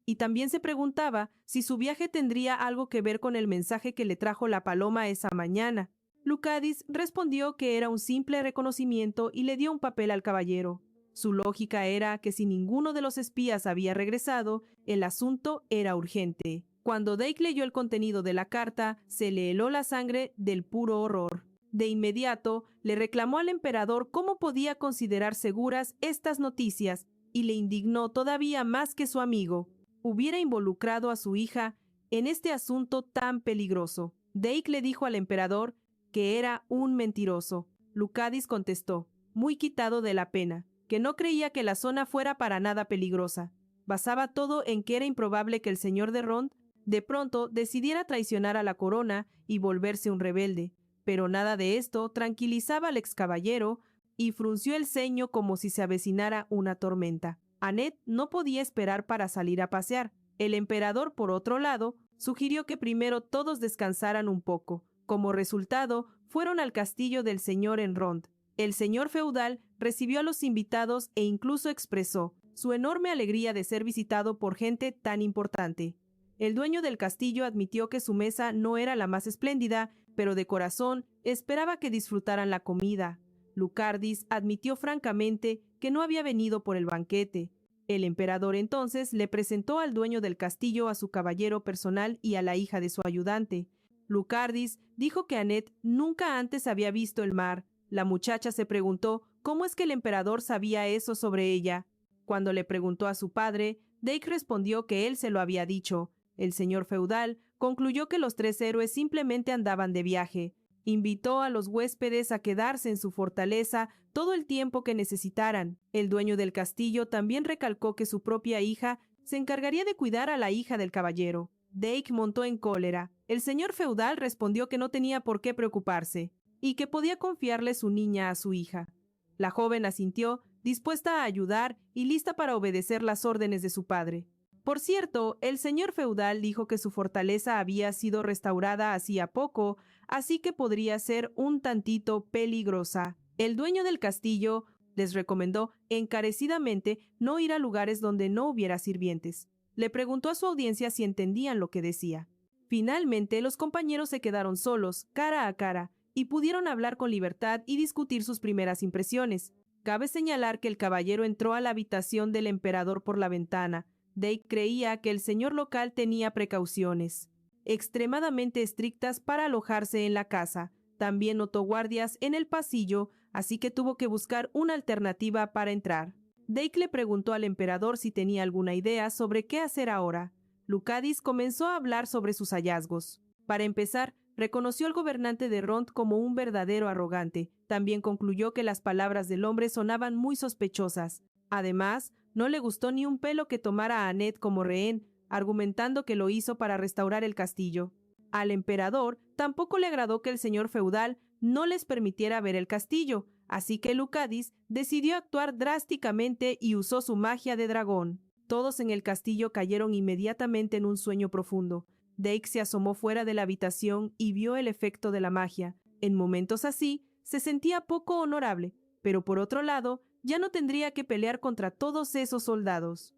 Speaker 1: y también se preguntaba si su viaje tendría algo que ver con el mensaje que le trajo la paloma esa mañana. Lucadis respondió que era un simple reconocimiento y le dio un papel al caballero. Su lógica era que si ninguno de los espías había regresado, el asunto era urgente. Cuando Dake leyó el contenido de la carta, se le heló la sangre del puro horror. De inmediato, le reclamó al emperador cómo podía considerar seguras estas noticias y le indignó todavía más que su amigo hubiera involucrado a su hija en este asunto tan peligroso. Dake le dijo al emperador que era un mentiroso. Lucadis contestó, muy quitado de la pena, que no creía que la zona fuera para nada peligrosa. Basaba todo en que era improbable que el señor de Rond de pronto decidiera traicionar a la corona y volverse un rebelde. Pero nada de esto tranquilizaba al ex caballero y frunció el ceño como si se avecinara una tormenta. Annette no podía esperar para salir a pasear. El emperador, por otro lado, sugirió que primero todos descansaran un poco. Como resultado, fueron al castillo del señor en Rond. El señor feudal recibió a los invitados e incluso expresó su enorme alegría de ser visitado por gente tan importante. El dueño del castillo admitió que su mesa no era la más espléndida, pero de corazón esperaba que disfrutaran la comida. Lucardis admitió francamente que no había venido por el banquete. El emperador entonces le presentó al dueño del castillo a su caballero personal y a la hija de su ayudante. Lucardis dijo que Annette nunca antes había visto el mar. La muchacha se preguntó cómo es que el emperador sabía eso sobre ella. Cuando le preguntó a su padre, Dake respondió que él se lo había dicho. El señor feudal concluyó que los tres héroes simplemente andaban de viaje. Invitó a los huéspedes a quedarse en su fortaleza todo el tiempo que necesitaran. El dueño del castillo también recalcó que su propia hija se encargaría de cuidar a la hija del caballero. Dake montó en cólera. El señor feudal respondió que no tenía por qué preocuparse y que podía confiarle su niña a su hija. La joven asintió, dispuesta a ayudar y lista para obedecer las órdenes de su padre. Por cierto, el señor feudal dijo que su fortaleza había sido restaurada hacía poco, así que podría ser un tantito peligrosa. El dueño del castillo les recomendó encarecidamente no ir a lugares donde no hubiera sirvientes. Le preguntó a su audiencia si entendían lo que decía. Finalmente, los compañeros se quedaron solos, cara a cara, y pudieron hablar con libertad y discutir sus primeras impresiones. Cabe señalar que el caballero entró a la habitación del emperador por la ventana. Dake creía que el señor local tenía precauciones extremadamente estrictas para alojarse en la casa. También notó guardias en el pasillo, así que tuvo que buscar una alternativa para entrar. Dake le preguntó al emperador si tenía alguna idea sobre qué hacer ahora. Lucardis comenzó a hablar sobre sus hallazgos. Para empezar, reconoció al gobernante de Rond como un verdadero arrogante. También concluyó que las palabras del hombre sonaban muy sospechosas. Además, no le gustó ni un pelo que tomara a Annette como rehén, argumentando que lo hizo para restaurar el castillo. Al emperador tampoco le agradó que el señor feudal no les permitiera ver el castillo, así que Lucardis decidió actuar drásticamente y usó su magia de dragón. Todos en el castillo cayeron inmediatamente en un sueño profundo. Dake se asomó fuera de la habitación y vio el efecto de la magia. En momentos así, se sentía poco honorable, pero por otro lado, ya no tendría que pelear contra todos esos soldados.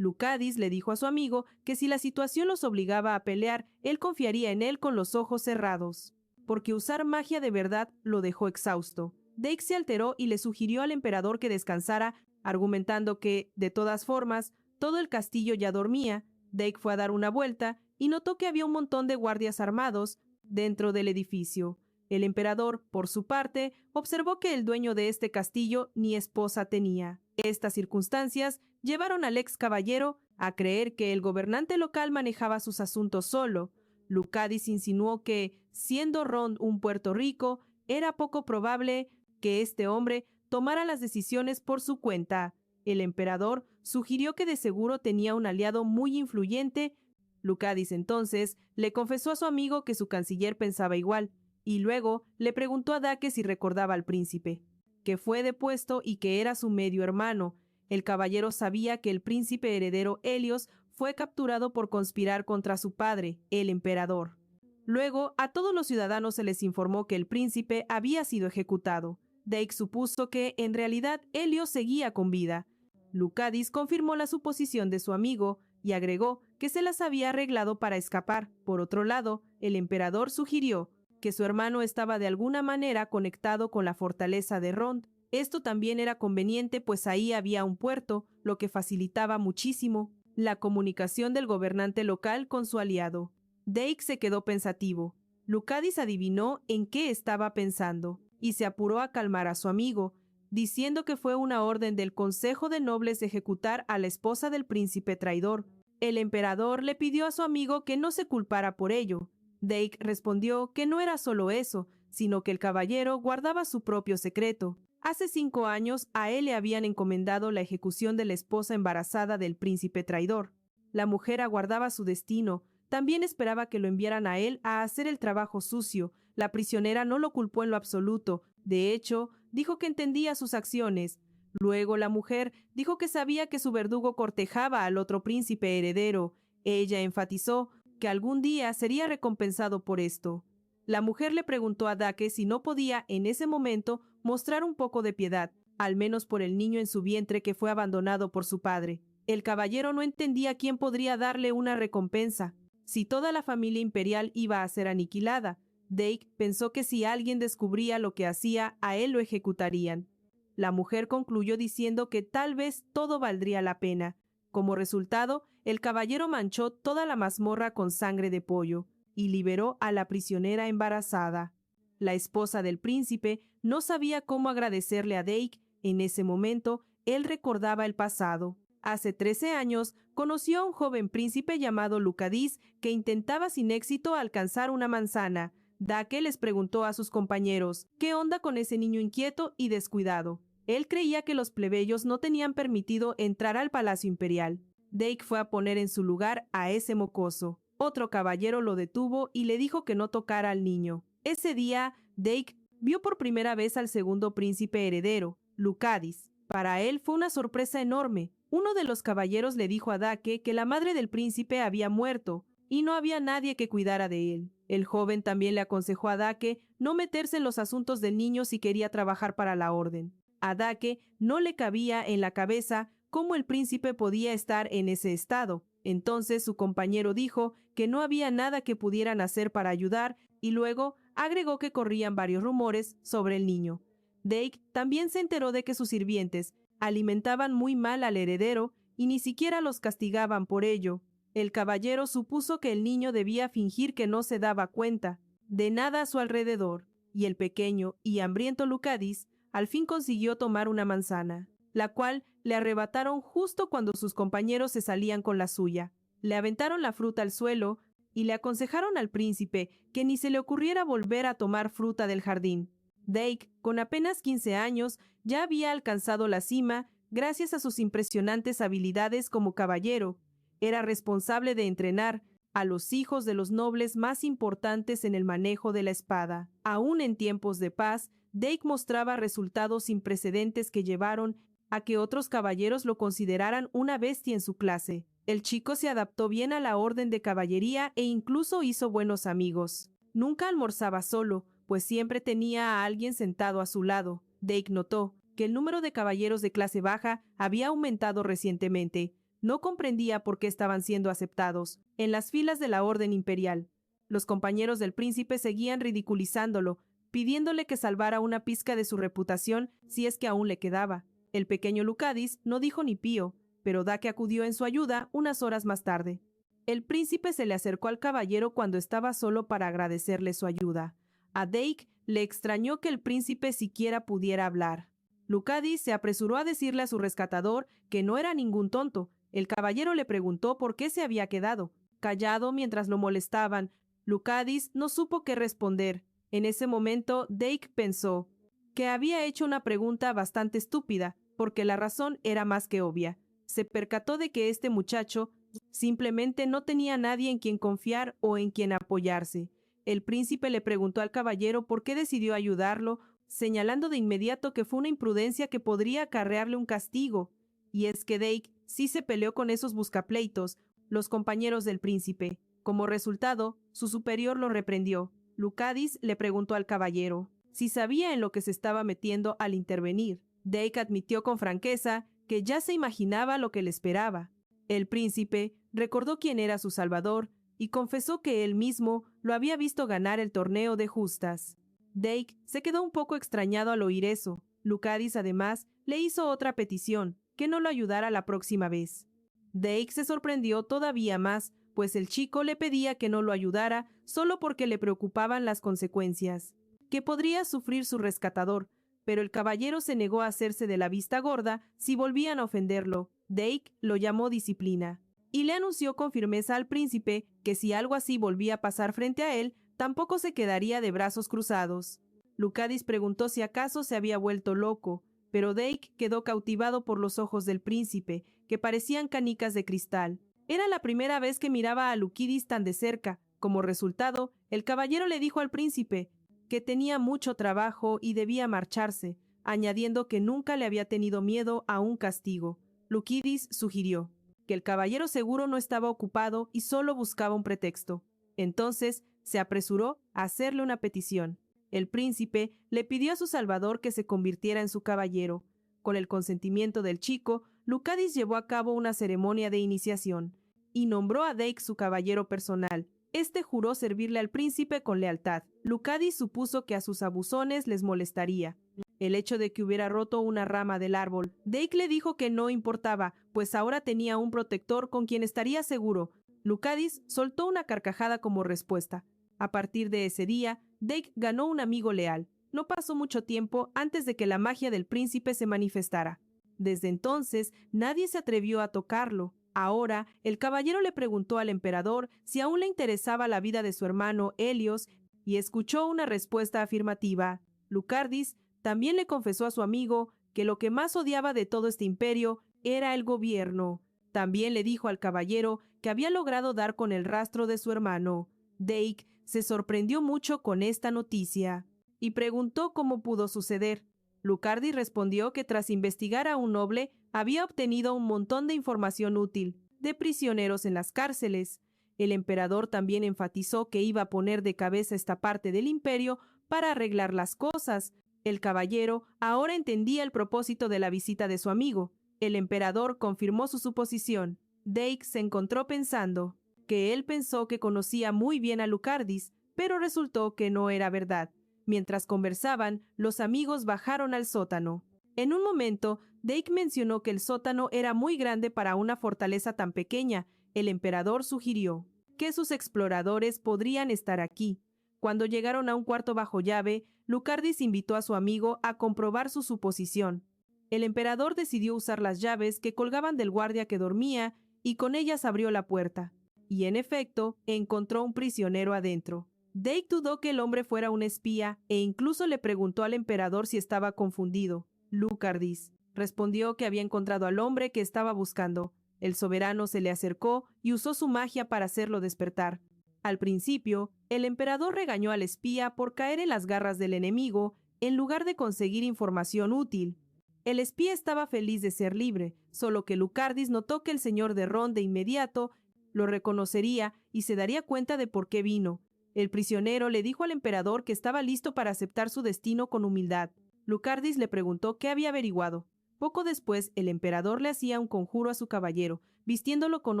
Speaker 1: Lucardis le dijo a su amigo que si la situación los obligaba a pelear, él confiaría en él con los ojos cerrados, porque usar magia de verdad lo dejó exhausto. Dake se alteró y le sugirió al emperador que descansara, argumentando que, de todas formas, todo el castillo ya dormía. Dake fue a dar una vuelta y notó que había un montón de guardias armados dentro del edificio. El emperador, por su parte, observó que el dueño de este castillo ni esposa tenía. Estas circunstancias llevaron al ex caballero a creer que el gobernante local manejaba sus asuntos solo. Lucardis insinuó que, siendo Rond un Puerto Rico, era poco probable que este hombre tomara las decisiones por su cuenta. El emperador sugirió que de seguro tenía un aliado muy influyente. Lucardis entonces le confesó a su amigo que su canciller pensaba igual, y luego le preguntó a Dake si recordaba al príncipe, que fue depuesto y que era su medio hermano. El caballero sabía que el príncipe heredero Helios fue capturado por conspirar contra su padre, el emperador. Luego, a todos los ciudadanos se les informó que el príncipe había sido ejecutado. Dake supuso que, en realidad, Helios seguía con vida. Lucardis confirmó la suposición de su amigo y agregó que se las había arreglado para escapar. Por otro lado, el emperador sugirió que su hermano estaba de alguna manera conectado con la fortaleza de Rond. Esto también era conveniente, pues ahí había un puerto, lo que facilitaba muchísimo la comunicación del gobernante local con su aliado. Dake se quedó pensativo. Lucardis adivinó en qué estaba pensando y se apuró a calmar a su amigo, diciendo que fue una orden del Consejo de Nobles de ejecutar a la esposa del príncipe traidor. El emperador le pidió a su amigo que no se culpara por ello. Dake respondió que no era solo eso, sino que el caballero guardaba su propio secreto. Hace 5 años a él le habían encomendado la ejecución de la esposa embarazada del príncipe traidor. La mujer aguardaba su destino. También esperaba que lo enviaran a él a hacer el trabajo sucio. La prisionera no lo culpó en lo absoluto. De hecho, dijo que entendía sus acciones. Luego la mujer dijo que sabía que su verdugo cortejaba al otro príncipe heredero. Ella enfatizó que algún día sería recompensado por esto. La mujer le preguntó a Dake si no podía, en ese momento, mostrar un poco de piedad, al menos por el niño en su vientre que fue abandonado por su padre. El caballero no entendía quién podría darle una recompensa, si toda la familia imperial iba a ser aniquilada. Dake pensó que si alguien descubría lo que hacía, a él lo ejecutarían. La mujer concluyó diciendo que tal vez todo valdría la pena. Como resultado, el caballero manchó toda la mazmorra con sangre de pollo y liberó a la prisionera embarazada. La esposa del príncipe no sabía cómo agradecerle a Dake. En ese momento, él recordaba el pasado. Hace 13 años, conoció a un joven príncipe llamado Lucadís que intentaba sin éxito alcanzar una manzana. Dake les preguntó a sus compañeros, ¿qué onda con ese niño inquieto y descuidado? Él creía que los plebeyos no tenían permitido entrar al palacio imperial. Dake fue a poner en su lugar a ese mocoso. Otro caballero lo detuvo y le dijo que no tocara al niño. Ese día, Dake vio por primera vez al segundo príncipe heredero, Lucadis. Para él fue una sorpresa enorme. Uno de los caballeros le dijo a Dake que la madre del príncipe había muerto y no había nadie que cuidara de él. El joven también le aconsejó a Dake no meterse en los asuntos del niño si quería trabajar para la orden. A Dake no le cabía en la cabeza cómo el príncipe podía estar en ese estado. Entonces su compañero dijo que no había nada que pudieran hacer para ayudar y luego agregó que corrían varios rumores sobre el niño. Dake también se enteró de que sus sirvientes alimentaban muy mal al heredero y ni siquiera los castigaban por ello. El caballero supuso que el niño debía fingir que no se daba cuenta de nada a su alrededor, y el pequeño y hambriento Lucadis al fin consiguió tomar una manzana, la cual le arrebataron justo cuando sus compañeros se salían con la suya. Le aventaron la fruta al suelo y le aconsejaron al príncipe que ni se le ocurriera volver a tomar fruta del jardín. Dake, con apenas 15 años, ya había alcanzado la cima gracias a sus impresionantes habilidades como caballero. Era responsable de entrenar a los hijos de los nobles más importantes en el manejo de la espada. Aún en tiempos de paz, Dake mostraba resultados sin precedentes que llevaron a que otros caballeros lo consideraran una bestia en su clase. El chico se adaptó bien a la orden de caballería e incluso hizo buenos amigos. Nunca almorzaba solo, pues siempre tenía a alguien sentado a su lado. Dake notó que el número de caballeros de clase baja había aumentado recientemente. No comprendía por qué estaban siendo aceptados en las filas de la orden imperial. Los compañeros del príncipe seguían ridiculizándolo, pidiéndole que salvara una pizca de su reputación si es que aún le quedaba. El pequeño Lucadis no dijo ni pío, pero Dake acudió en su ayuda unas horas más tarde. El príncipe se le acercó al caballero cuando estaba solo para agradecerle su ayuda. A Dake le extrañó que el príncipe siquiera pudiera hablar. Lucadis se apresuró a decirle a su rescatador que no era ningún tonto. El caballero le preguntó por qué se había quedado. Callado mientras lo molestaban, Lucadis no supo qué responder. En ese momento, Dake pensó que había hecho una pregunta bastante estúpida, porque la razón era más que obvia. Se percató de que este muchacho simplemente no tenía nadie en quien confiar o en quien apoyarse. El príncipe le preguntó al caballero por qué decidió ayudarlo, señalando de inmediato que fue una imprudencia que podría acarrearle un castigo. Y es que Dake sí se peleó con esos buscapleitos, los compañeros del príncipe. Como resultado, su superior lo reprendió. Lucadis le preguntó al caballero si sabía en lo que se estaba metiendo al intervenir. Dake admitió con franqueza que ya se imaginaba lo que le esperaba. El príncipe recordó quién era su salvador y confesó que él mismo lo había visto ganar el torneo de justas. Dake se quedó un poco extrañado al oír eso. Lucadis, además, le hizo otra petición, que no lo ayudara la próxima vez. Dake se sorprendió todavía más, pues el chico le pedía que no lo ayudara solo porque le preocupaban las consecuencias que podría sufrir su rescatador, pero el caballero se negó a hacerse de la vista gorda si volvían a ofenderlo. Dake lo llamó disciplina y le anunció con firmeza al príncipe que si algo así volvía a pasar frente a él, tampoco se quedaría de brazos cruzados. Lucadis preguntó si acaso se había vuelto loco, pero Dake quedó cautivado por los ojos del príncipe, que parecían canicas de cristal. Era la primera vez que miraba a Lucadis tan de cerca. Como resultado, el caballero le dijo al príncipe que tenía mucho trabajo y debía marcharse, añadiendo que nunca le había tenido miedo a un castigo. Lucadis sugirió que el caballero seguro no estaba ocupado y solo buscaba un pretexto. Entonces se apresuró a hacerle una petición. El príncipe le pidió a su salvador que se convirtiera en su caballero. Con el consentimiento del chico, Lucadis llevó a cabo una ceremonia de iniciación y nombró a Dake su caballero personal. Este juró servirle al príncipe con lealtad. Lucadis supuso que a sus abusones les molestaría el hecho de que hubiera roto una rama del árbol. Dake le dijo que no importaba, pues ahora tenía un protector con quien estaría seguro. Lucadis soltó una carcajada como respuesta. A partir de ese día, Dake ganó un amigo leal. No pasó mucho tiempo antes de que la magia del príncipe se manifestara. Desde entonces, nadie se atrevió a tocarlo. Ahora, el caballero le preguntó al emperador si aún le interesaba la vida de su hermano Helios y escuchó una respuesta afirmativa. Lucardis también le confesó a su amigo que lo que más odiaba de todo este imperio era el gobierno. También le dijo al caballero que había logrado dar con el rastro de su hermano. Dake se sorprendió mucho con esta noticia y preguntó cómo pudo suceder. Lucardis respondió que tras investigar a un noble había obtenido un montón de información útil de prisioneros en las cárceles. El emperador también enfatizó que iba a poner de cabeza esta parte del imperio para arreglar las cosas. El caballero ahora entendía el propósito de la visita de su amigo. El emperador confirmó su suposición. Dake se encontró pensando que él pensó que conocía muy bien a Lucardis, pero resultó que no era verdad. Mientras conversaban, los amigos bajaron al sótano. En un momento, Dake mencionó que el sótano era muy grande para una fortaleza tan pequeña. El emperador sugirió que sus exploradores podrían estar aquí. Cuando llegaron a un cuarto bajo llave, Lucardis invitó a su amigo a comprobar su suposición. El emperador decidió usar las llaves que colgaban del guardia que dormía y con ellas abrió la puerta. Y en efecto, encontró un prisionero adentro. Dake dudó que el hombre fuera un espía e incluso le preguntó al emperador si estaba confundido. Lucardis respondió que había encontrado al hombre que estaba buscando. El soberano se le acercó y usó su magia para hacerlo despertar. Al principio, el emperador regañó al espía por caer en las garras del enemigo en lugar de conseguir información útil. El espía estaba feliz de ser libre, solo que Lucardis notó que el señor de Ron de inmediato lo reconocería y se daría cuenta de por qué vino. El prisionero le dijo al emperador que estaba listo para aceptar su destino con humildad. Lucardis le preguntó qué había averiguado. Poco después, el emperador le hacía un conjuro a su caballero, vistiéndolo con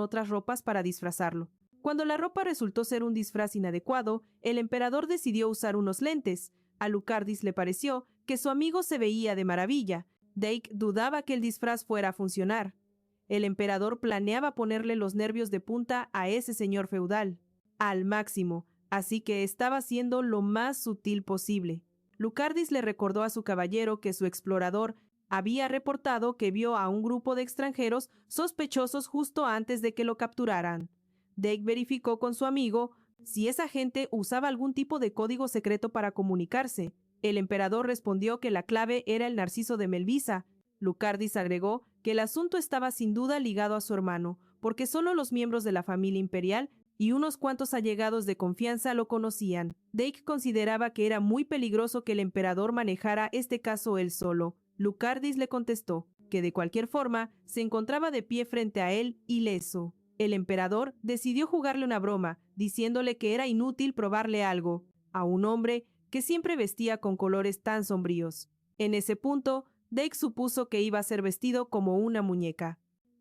Speaker 1: otras ropas para disfrazarlo. Cuando la ropa resultó ser un disfraz inadecuado, el emperador decidió usar unos lentes. A Lucardis le pareció que su amigo se veía de maravilla. Dake dudaba que el disfraz fuera a funcionar. El emperador planeaba ponerle los nervios de punta a ese señor feudal, al máximo, así que estaba siendo lo más sutil posible. Lucardis le recordó a su caballero que su explorador había reportado que vio a un grupo de extranjeros sospechosos justo antes de que lo capturaran. Dake verificó con su amigo si esa gente usaba algún tipo de código secreto para comunicarse. El emperador respondió que la clave era el narciso de Melvisa. Lucardis agregó que el asunto estaba sin duda ligado a su hermano, porque solo los miembros de la familia imperial y unos cuantos allegados de confianza lo conocían. Dake consideraba que era muy peligroso que el emperador manejara este caso él solo. Lucardis le contestó que de cualquier forma se encontraba de pie frente a él ileso. El emperador decidió jugarle una broma, diciéndole que era inútil probarle algo a un hombre que siempre vestía con colores tan sombríos. En ese punto, Dake supuso que iba a ser vestido como una muñeca.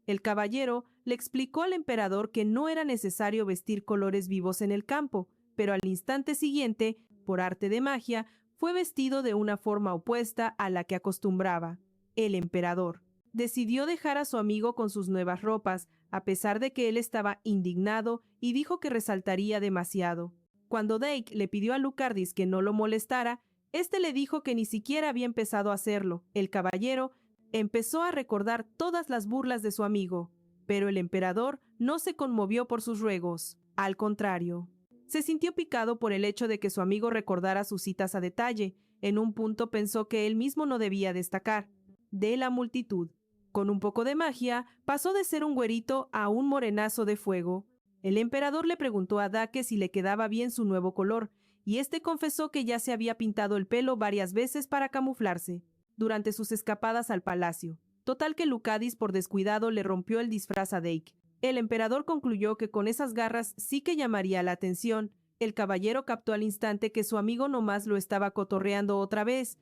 Speaker 1: El caballero le explicó al emperador que no era necesario vestir colores vivos en el campo, pero al instante siguiente, por arte de magia, fue vestido de una forma opuesta a la que acostumbraba. El emperador decidió dejar a su amigo con sus nuevas ropas, a pesar de que él estaba indignado y dijo que resaltaría demasiado. Cuando Dake le pidió a Lucardis que no lo molestara, éste le dijo que ni siquiera había empezado a hacerlo. El caballero empezó a recordar todas las burlas de su amigo, pero el emperador no se conmovió por sus ruegos. Al contrario, se sintió picado por el hecho de que su amigo recordara sus citas a detalle. En un punto pensó que él mismo no debía destacar de la multitud. Con un poco de magia, pasó de ser un güerito a un morenazo de fuego. El emperador le preguntó a Dake si le quedaba bien su nuevo color, y éste confesó que ya se había pintado el pelo varias veces para camuflarse durante sus escapadas al palacio. Total que Lucardis por descuidado le rompió el disfraz a Dake. El emperador concluyó que con esas garras sí que llamaría la atención. El caballero captó al instante que su amigo nomás lo estaba cotorreando otra vez.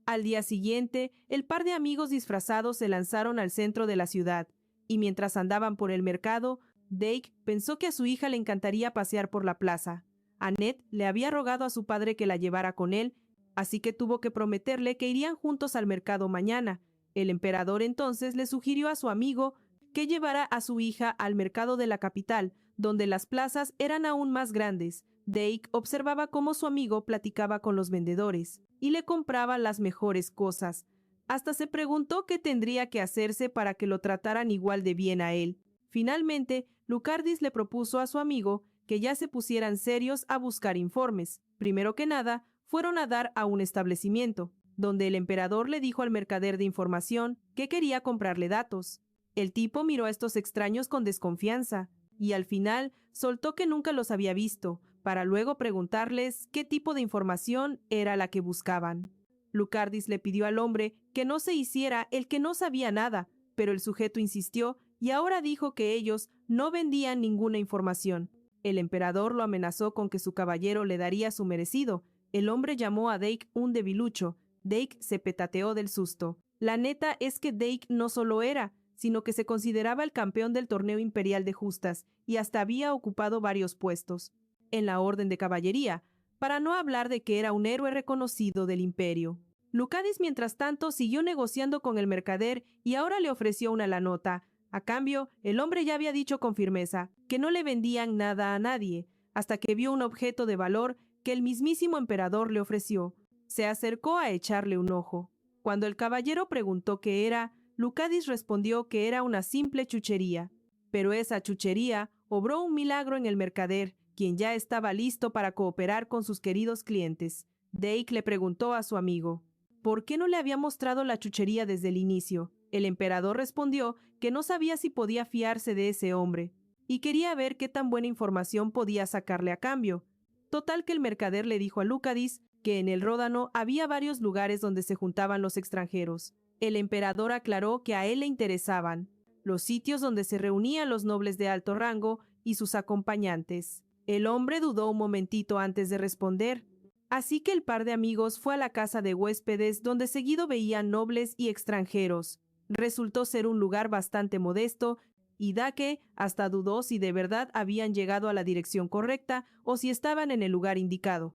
Speaker 1: Al día siguiente, el par de amigos disfrazados se lanzaron al centro de la ciudad, y mientras andaban por el mercado, Dake pensó que a su hija le encantaría pasear por la plaza. Annette le había rogado a su padre que la llevara con él, así que tuvo que prometerle que irían juntos al mercado mañana. El emperador entonces le sugirió a su amigo que llevara a su hija al mercado de la capital, donde las plazas eran aún más grandes. Dake observaba cómo su amigo platicaba con los vendedores y le compraba las mejores cosas. Hasta se preguntó qué tendría que hacerse para que lo trataran igual de bien a él. Finalmente, Lucardis le propuso a su amigo que ya se pusieran serios a buscar informes. Primero que nada, fueron a dar a un establecimiento, donde el emperador le dijo al mercader de información que quería comprarle datos. El tipo miró a estos extraños con desconfianza y al final soltó que nunca los había visto, para luego preguntarles qué tipo de información era la que buscaban. Lucardis le pidió al hombre que no se hiciera el que no sabía nada, pero el sujeto insistió y ahora dijo que ellos no vendían ninguna información. El emperador lo amenazó con que su caballero le daría su merecido. El hombre llamó a Dake un debilucho. Dake se petateó del susto. La neta es que Dake no solo era, sino que se consideraba el campeón del torneo imperial de justas y hasta había ocupado varios puestos en la orden de caballería, para no hablar de que era un héroe reconocido del imperio. Lucardis, mientras tanto, siguió negociando con el mercader y ahora le ofreció una la nota. A cambio, el hombre ya había dicho con firmeza que no le vendían nada a nadie, hasta que vio un objeto de valor que el mismísimo emperador le ofreció. Se acercó a echarle un ojo. Cuando el caballero preguntó qué era, Lucardis respondió que era una simple chuchería. Pero esa chuchería obró un milagro en el mercader, quien ya estaba listo para cooperar con sus queridos clientes. Dake le preguntó a su amigo, ¿por qué no le había mostrado la chuchería desde el inicio? El emperador respondió que no sabía si podía fiarse de ese hombre, y quería ver qué tan buena información podía sacarle a cambio. Total que el mercader le dijo a Lucardis que en el Ródano había varios lugares donde se juntaban los extranjeros. El emperador aclaró que a él le interesaban los sitios donde se reunían los nobles de alto rango y sus acompañantes. El hombre dudó un momentito antes de responder. Así que el par de amigos fue a la casa de huéspedes donde seguido veían nobles y extranjeros. Resultó ser un lugar bastante modesto y Dake hasta dudó si de verdad habían llegado a la dirección correcta o si estaban en el lugar indicado.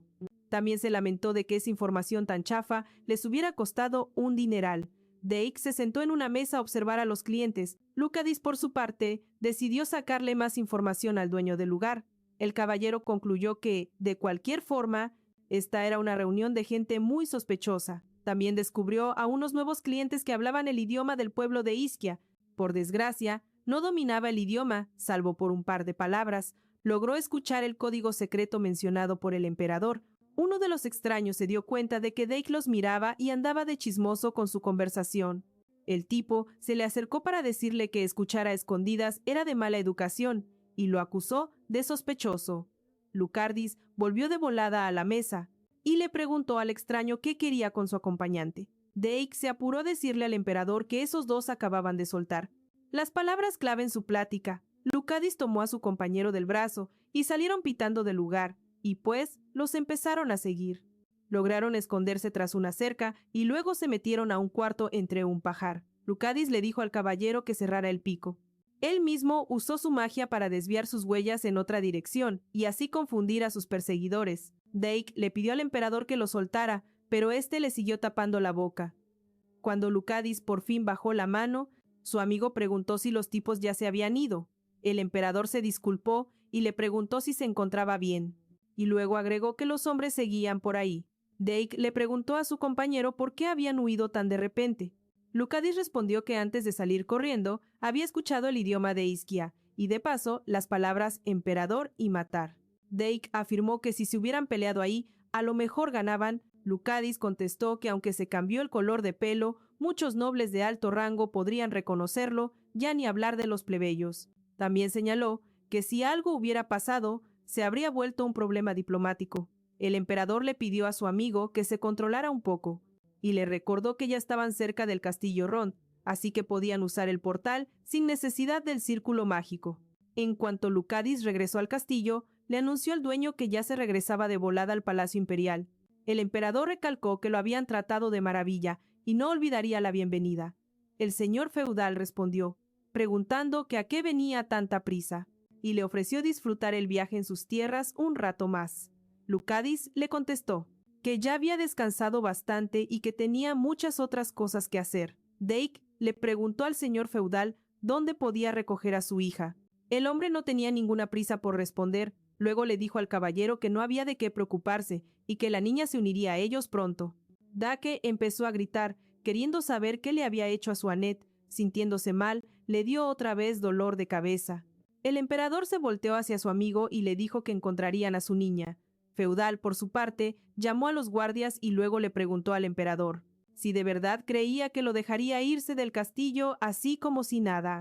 Speaker 1: También se lamentó de que esa información tan chafa les hubiera costado un dineral. Dake se sentó en una mesa a observar a los clientes. Lucardis, por su parte, decidió sacarle más información al dueño del lugar. El caballero concluyó que, de cualquier forma, esta era una reunión de gente muy sospechosa. También descubrió a unos nuevos clientes que hablaban el idioma del pueblo de Isquia. Por desgracia, no dominaba el idioma, salvo por un par de palabras. Logró escuchar el código secreto mencionado por el emperador. Uno de los extraños se dio cuenta de que Dake los miraba y andaba de chismoso con su conversación. El tipo se le acercó para decirle que escuchar a escondidas era de mala educación y lo acusó de sospechoso. Lucardis volvió de volada a la mesa y le preguntó al extraño qué quería con su acompañante. Dake se apuró a decirle al emperador que esos dos acababan de soltar las palabras clave en su plática. Lucardis tomó a su compañero del brazo y salieron pitando del lugar, y pues los empezaron a seguir. Lograron esconderse tras una cerca y luego se metieron a un cuarto entre un pajar. Lucardis le dijo al caballero que cerrara el pico. Él mismo usó su magia para desviar sus huellas en otra dirección y así confundir a sus perseguidores. Dake le pidió al emperador que lo soltara, pero éste le siguió tapando la boca. Cuando Lucardis por fin bajó la mano, su amigo preguntó si los tipos ya se habían ido. El emperador se disculpó y le preguntó si se encontraba bien, y luego agregó que los hombres seguían por ahí. Dake le preguntó a su compañero por qué habían huido tan de repente. Lucardis respondió que antes de salir corriendo había escuchado el idioma de Isquia y de paso las palabras emperador y matar. Dake afirmó que si se hubieran peleado ahí, a lo mejor ganaban. Lucardis contestó que aunque se cambió el color de pelo, muchos nobles de alto rango podrían reconocerlo, ya ni hablar de los plebeyos. También señaló que si algo hubiera pasado, se habría vuelto un problema diplomático. El emperador le pidió a su amigo que se controlara un poco, y le recordó que ya estaban cerca del castillo Rond, así que podían usar el portal sin necesidad del círculo mágico. En cuanto Lucardis regresó al castillo, le anunció al dueño que ya se regresaba de volada al palacio imperial. El emperador recalcó que lo habían tratado de maravilla y no olvidaría la bienvenida. El señor feudal respondió, preguntando que a qué venía tanta prisa. y le ofreció disfrutar el viaje en sus tierras un rato más. Lucadis le contestó que ya había descansado bastante y que tenía muchas otras cosas que hacer. Dake le preguntó al señor feudal dónde podía recoger a su hija. El hombre no tenía ninguna prisa por responder. Luego le dijo al caballero que no había de qué preocuparse y que la niña se uniría a ellos pronto. Dake empezó a gritar, queriendo saber qué le había hecho a su Annette. Sintiéndose mal, le dio otra vez dolor de cabeza. El emperador se volteó hacia su amigo y le dijo que encontrarían a su niña. Feudal, por su parte, llamó a los guardias y luego le preguntó al emperador si de verdad creía que lo dejaría irse del castillo así como si nada.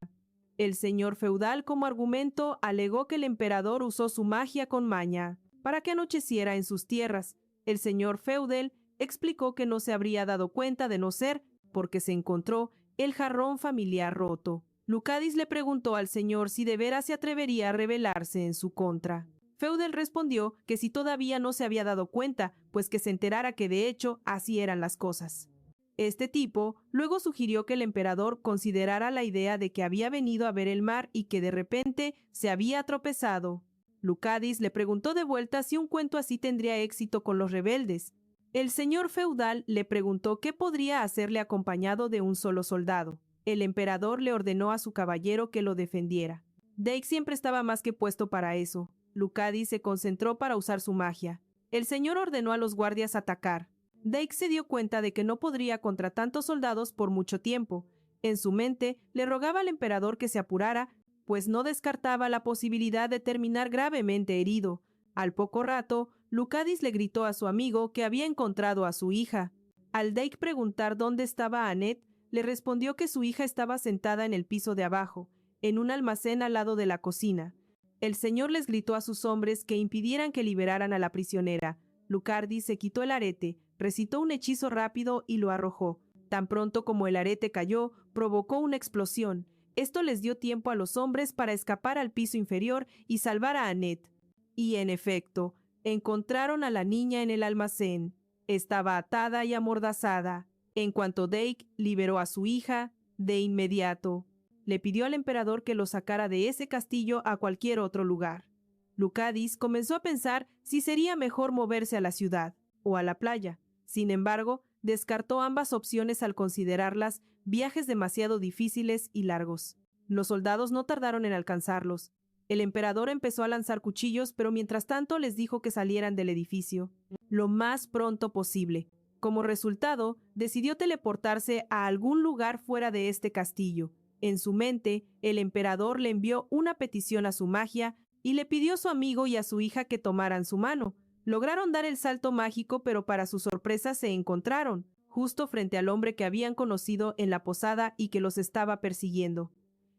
Speaker 1: El señor feudal, como argumento, alegó que el emperador usó su magia con maña para que anocheciera en sus tierras. El señor feudal explicó que no se habría dado cuenta de no ser porque se encontró el jarrón familiar roto. Lucadis le preguntó al señor si de veras se atrevería a rebelarse en su contra. Feudal respondió que si todavía no se había dado cuenta, pues que se enterara que de hecho así eran las cosas. Este tipo luego sugirió que el emperador considerara la idea de que había venido a ver el mar y que de repente se había tropezado. Lucadis le preguntó de vuelta si un cuento así tendría éxito con los rebeldes. El señor feudal le preguntó qué podría hacerle acompañado de un solo soldado. El emperador le ordenó a su caballero que lo defendiera. Dake siempre estaba más que puesto para eso. Lucadis se concentró para usar su magia. El señor ordenó a los guardias atacar. Dake se dio cuenta de que no podría contra tantos soldados por mucho tiempo. En su mente le rogaba al emperador que se apurara, pues no descartaba la posibilidad de terminar gravemente herido. Al poco rato, Lucadis le gritó a su amigo que había encontrado a su hija. Al Dake preguntar dónde estaba Annette, le respondió que su hija estaba sentada en el piso de abajo, en un almacén al lado de la cocina. El señor les gritó a sus hombres que impidieran que liberaran a la prisionera. Lucardis se quitó el arete, recitó un hechizo rápido y lo arrojó. Tan pronto como el arete cayó, provocó una explosión. Esto les dio tiempo a los hombres para escapar al piso inferior y salvar a Annette. Y en efecto, encontraron a la niña en el almacén. Estaba atada y amordazada. En cuanto Dake liberó a su hija, de inmediato le pidió al emperador que lo sacara de ese castillo a cualquier otro lugar. Lucadis comenzó a pensar si sería mejor moverse a la ciudad o a la playa. Sin embargo, descartó ambas opciones al considerarlas viajes demasiado difíciles y largos. Los soldados no tardaron en alcanzarlos. El emperador empezó a lanzar cuchillos, pero mientras tanto les dijo que salieran del edificio lo más pronto posible. Como resultado, decidió teleportarse a algún lugar fuera de este castillo. En su mente, el emperador le envió una petición a su magia y le pidió a su amigo y a su hija que tomaran su mano. Lograron dar el salto mágico, pero para su sorpresa se encontraron justo frente al hombre que habían conocido en la posada y que los estaba persiguiendo.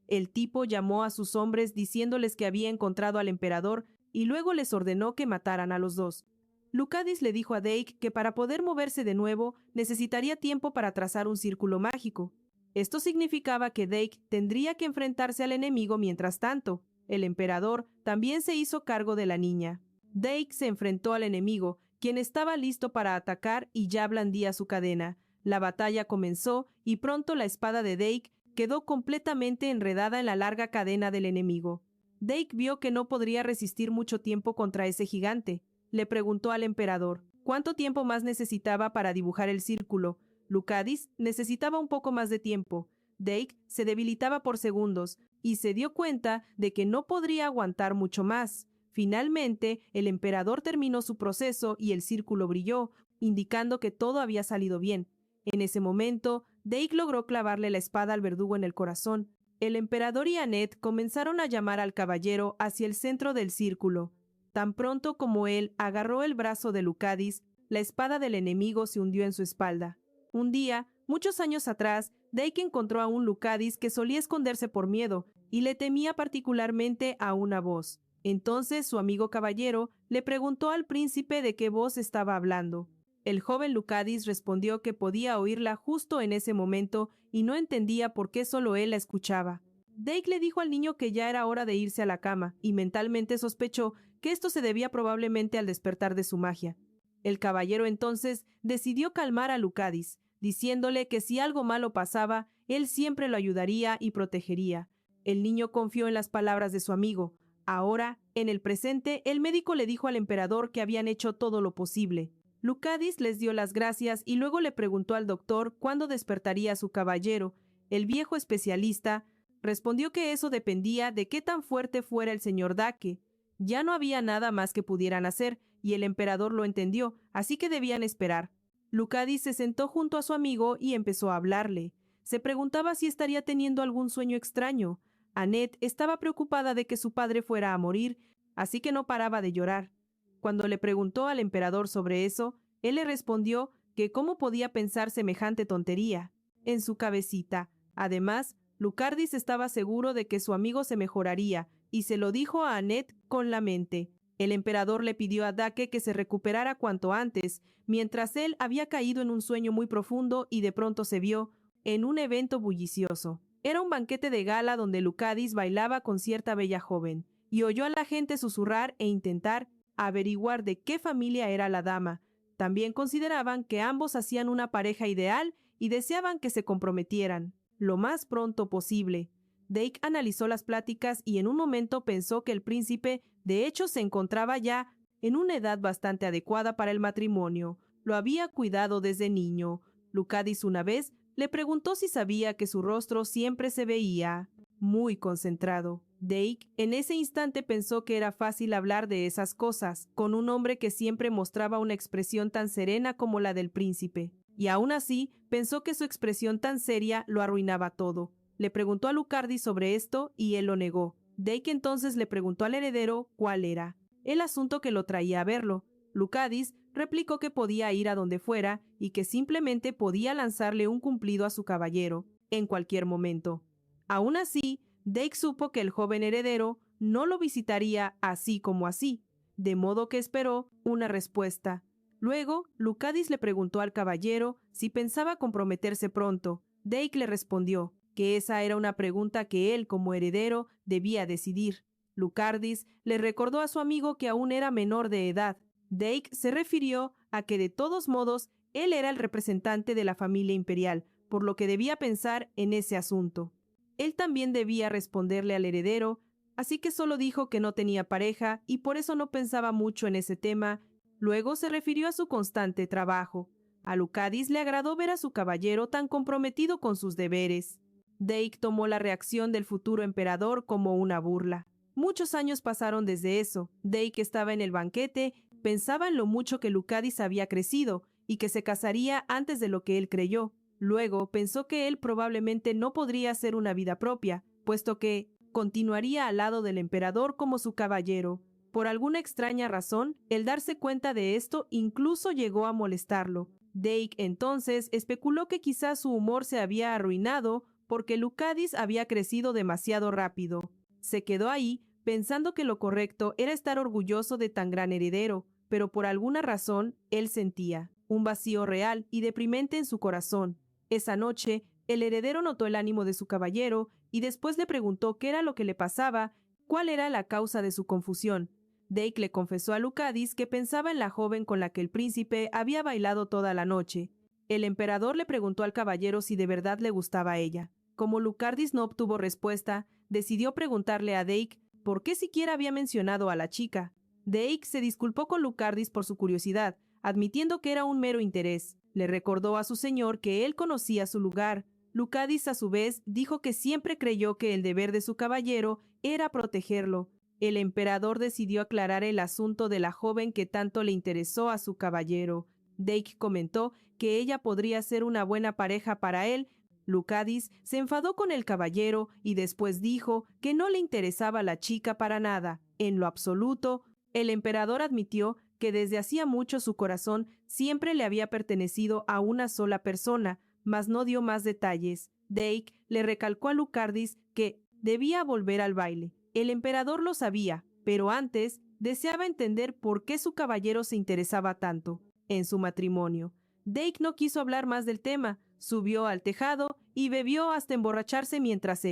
Speaker 1: El tipo llamó a sus hombres diciéndoles que había encontrado al emperador y luego les ordenó que mataran a los dos. Lucadis le dijo a Dake que para poder moverse de nuevo necesitaría tiempo para trazar un círculo mágico. Esto significaba que Dake tendría que enfrentarse al enemigo mientras tanto. El emperador también se hizo cargo de la niña. Dake se enfrentó al enemigo, quien estaba listo para atacar y ya blandía su cadena. La batalla comenzó y pronto la espada de Dake quedó completamente enredada en la larga cadena del enemigo. Dake vio que no podría resistir mucho tiempo contra ese gigante. Le preguntó al emperador cuánto tiempo más necesitaba para dibujar el círculo. Lucadis necesitaba un poco más de tiempo. Dake se debilitaba por segundos y se dio cuenta de que no podría aguantar mucho más. Finalmente, el emperador terminó su proceso y el círculo brilló, indicando que todo había salido bien. En ese momento, Dake logró clavarle la espada al verdugo en el corazón. El emperador y Annette comenzaron a llamar al caballero hacia el centro del círculo. Tan pronto como él agarró el brazo de Lucadis, la espada del enemigo se hundió en su espalda. Un día, muchos años atrás, Dake encontró a un Lucadis que solía esconderse por miedo y le temía particularmente a una voz. Entonces su amigo caballero le preguntó al príncipe de qué voz estaba hablando. El joven Lucadis respondió que podía oírla justo en ese momento y no entendía por qué solo él la escuchaba. Dake le dijo al niño que ya era hora de irse a la cama y mentalmente sospechó que esto se debía probablemente al despertar de su magia. El caballero entonces decidió calmar a Lucadis, diciéndole que si algo malo pasaba, él siempre lo ayudaría y protegería. El niño confió en las palabras de su amigo. Ahora, en el presente, el médico le dijo al emperador que habían hecho todo lo posible. Lucadis les dio las gracias y luego le preguntó al doctor cuándo despertaría a su caballero. El viejo especialista respondió que eso dependía de qué tan fuerte fuera el señor Dake. Ya no había nada más que pudieran hacer, y el emperador lo entendió, así que debían esperar. Lucadis se sentó junto a su amigo y empezó a hablarle. Se preguntaba si estaría teniendo algún sueño extraño. Annette estaba preocupada de que su padre fuera a morir, así que no paraba de llorar. Cuando le preguntó al emperador sobre eso, él le respondió que cómo podía pensar semejante tontería. En su cabecita. Además, Lucardis estaba seguro de que su amigo se mejoraría, y se lo dijo a Annette con la mente. El emperador le pidió a Dake que se recuperara cuanto antes, mientras él había caído en un sueño muy profundo y de pronto se vio en un evento bullicioso. Era un banquete de gala donde Lucadis bailaba con cierta bella joven, y oyó a la gente susurrar e intentar averiguar de qué familia era la dama. También consideraban que ambos hacían una pareja ideal y deseaban que se comprometieran lo más pronto posible. Dake analizó las pláticas y en un momento pensó que el príncipe de hecho se encontraba ya en una edad bastante adecuada para el matrimonio. Lo había cuidado desde niño. Lucadis una vez le preguntó si sabía que su rostro siempre se veía muy concentrado. Dake en ese instante pensó que era fácil hablar de esas cosas con un hombre que siempre mostraba una expresión tan serena como la del príncipe. Y aún así pensó que su expresión tan seria lo arruinaba todo. Le preguntó a Lucardis sobre esto y él lo negó. Dake entonces le preguntó al heredero cuál era el asunto que lo traía a verlo. Lucadis replicó que podía ir a donde fuera y que simplemente podía lanzarle un cumplido a su caballero en cualquier momento. Aún así, Dake supo que el joven heredero no lo visitaría así como así, de modo que esperó una respuesta. Luego, Lucadis le preguntó al caballero si pensaba comprometerse pronto. Dake le respondió que esa era una pregunta que él, como heredero, debía decidir. Lucardis le recordó a su amigo que aún era menor de edad. Dake se refirió a que de todos modos él era el representante de la familia imperial, por lo que debía pensar en ese asunto. Él también debía responderle al heredero, así que solo dijo que no tenía pareja y por eso no pensaba mucho en ese tema. Luego se refirió a su constante trabajo. A Lucadis le agradó ver a su caballero tan comprometido con sus deberes. Dake tomó la reacción del futuro emperador como una burla. Muchos años pasaron desde eso. Dake estaba en el banquete, pensaba en lo mucho que Lucadis había crecido y que se casaría antes de lo que él creyó. Luego pensó que él probablemente no podría hacer una vida propia, puesto que continuaría al lado del emperador como su caballero. Por alguna extraña razón, el darse cuenta de esto incluso llegó a molestarlo. Dake entonces especuló que quizás su humor se había arruinado porque Lucadis había crecido demasiado rápido. Se quedó ahí pensando que lo correcto era estar orgulloso de tan gran heredero, pero por alguna razón él sentía un vacío real y deprimente en su corazón. Esa noche, el heredero notó el ánimo de su caballero y después le preguntó qué era lo que le pasaba, cuál era la causa de su confusión. Dake le confesó a Lucadis que pensaba en la joven con la que el príncipe había bailado toda la noche. El emperador le preguntó al caballero si de verdad le gustaba a ella. Como Lucardis no obtuvo respuesta, decidió preguntarle a Dake por qué siquiera había mencionado a la chica. Dake se disculpó con Lucardis por su curiosidad, admitiendo que era un mero interés. Le recordó a su señor que él conocía su lugar. Lucadis, a su vez, dijo que siempre creyó que el deber de su caballero era protegerlo. El emperador decidió aclarar el asunto de la joven que tanto le interesó a su caballero. Dake comentó que ella podría ser una buena pareja para él. Lucadis se enfadó con el caballero y después dijo que no le interesaba la chica para nada, en lo absoluto. El emperador admitió que desde hacía mucho su corazón siempre le había pertenecido a una sola persona, mas no dio más detalles. Dake le recalcó a Lucardis que debía volver al baile. El emperador lo sabía, pero antes deseaba entender por qué su caballero se interesaba tanto en su matrimonio. Dake no quiso hablar más del tema, subió al tejado y bebió hasta emborracharse mientras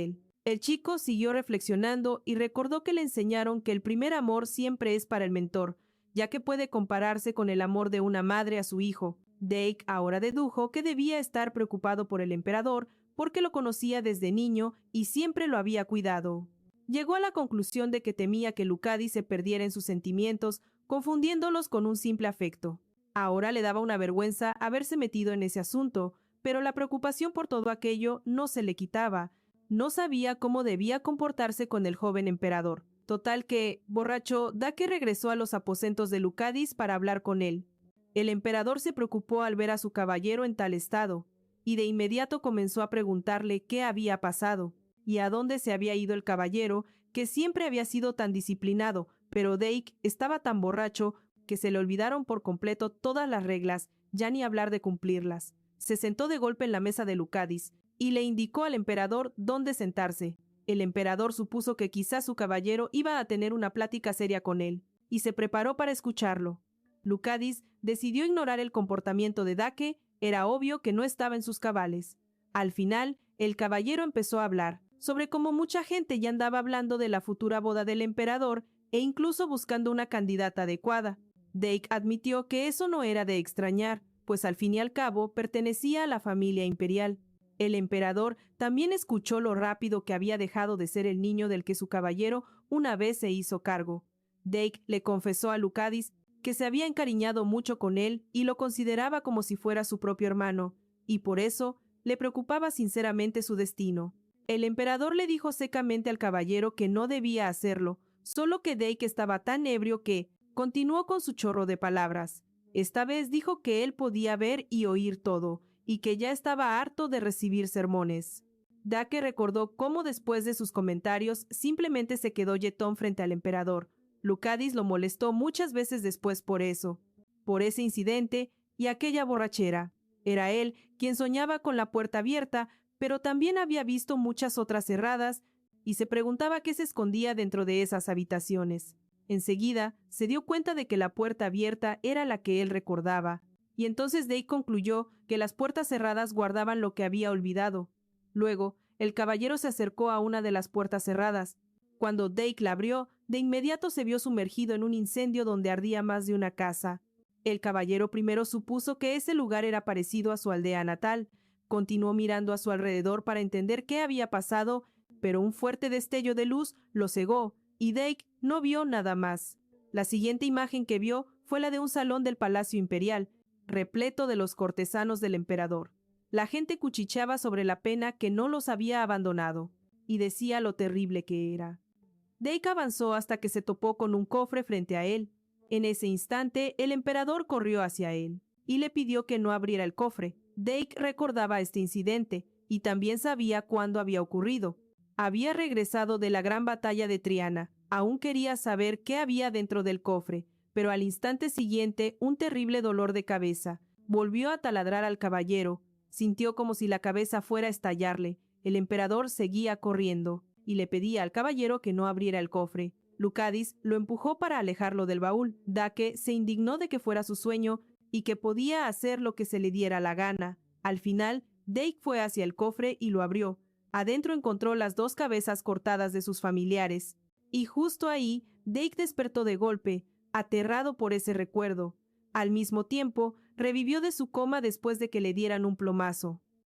Speaker 1: el chico siguió reflexionando y recordó que le enseñaron que el primer amor siempre es para el mentor, ya que puede compararse con el amor de una madre a su hijo. Dake ahora dedujo que debía estar preocupado por el emperador porque lo conocía desde niño y siempre lo había cuidado. Llegó a la conclusión de que temía que Lucadi se perdiera en sus sentimientos, confundiéndolos con un simple afecto. Ahora le daba una vergüenza haberse metido en ese asunto, pero la preocupación por todo aquello no se le quitaba. No sabía cómo debía comportarse con el joven emperador. Total que, borracho, Dake regresó a los aposentos de Lucadis para hablar con él. El emperador se preocupó al ver a su caballero en tal estado, y de inmediato comenzó a preguntarle qué había pasado, y a dónde se había ido el caballero, que siempre había sido tan disciplinado, pero Dake estaba tan borracho que se le olvidaron por completo todas las reglas, ya ni hablar de cumplirlas. Se sentó de golpe en la mesa de Lucadis, y le indicó al emperador dónde sentarse. El emperador supuso que quizás su caballero iba a tener una plática seria con él, y se preparó para escucharlo. Lucadis decidió ignorar el comportamiento de Dake, era obvio que no estaba en sus cabales. Al final, el caballero empezó a hablar sobre cómo mucha gente ya andaba hablando de la futura boda del emperador e incluso buscando una candidata adecuada. Dake admitió que eso no era de extrañar, pues al fin y al cabo pertenecía a la familia imperial. El emperador también escuchó lo rápido que había dejado de ser el niño del que su caballero una vez se hizo cargo. Dake le confesó a Lucadis que se había encariñado mucho con él y lo consideraba como si fuera su propio hermano, y por eso le preocupaba sinceramente su destino. El emperador le dijo secamente al caballero que no debía hacerlo, solo que Dake estaba tan ebrio que continuó con su chorro de palabras. Esta vez dijo que él podía ver y oír todo, y que ya estaba harto de recibir sermones. Dake recordó cómo después de sus comentarios simplemente se quedó yetón frente al emperador. Lucadis lo molestó muchas veces después por eso, por ese incidente y aquella borrachera. Era él quien soñaba con la puerta abierta, pero también había visto muchas otras cerradas y se preguntaba qué se escondía dentro de esas habitaciones. Enseguida se dio cuenta de que la puerta abierta era la que él recordaba, y entonces Dake concluyó que las puertas cerradas guardaban lo que había olvidado. Luego, el caballero se acercó a una de las puertas cerradas. Cuando Dake la abrió, de inmediato se vio sumergido en un incendio donde ardía más de una casa. El caballero primero supuso que ese lugar era parecido a su aldea natal. Continuó mirando a su alrededor para entender qué había pasado, pero un fuerte destello de luz lo cegó, y Dake no vio nada más. La siguiente imagen que vio fue la de un salón del Palacio Imperial, repleto de los cortesanos del emperador. La gente cuchicheaba sobre la pena que no los había abandonado, y decía lo terrible que era. Dake avanzó hasta que se topó con un cofre frente a él. En ese instante, el emperador corrió hacia él y le pidió que no abriera el cofre. Dake recordaba este incidente y también sabía cuándo había ocurrido. Había regresado de la gran batalla de Triana. Aún quería saber qué había dentro del cofre, pero al instante siguiente un terrible dolor de cabeza. Volvió a taladrar al caballero. Sintió como si la cabeza fuera a estallarle. El emperador seguía corriendo y le pedía al caballero que no abriera el cofre. Lucadis lo empujó para alejarlo del baúl. Dake se indignó de que fuera su sueño y que podía hacer lo que se le diera la gana. Al final, Dake fue hacia el cofre y lo abrió. Adentro encontró las dos cabezas cortadas de sus familiares. Y justo ahí, Dake despertó de golpe, aterrado por ese recuerdo. Al mismo tiempo, revivió de su coma después de que le dieran un plomazo.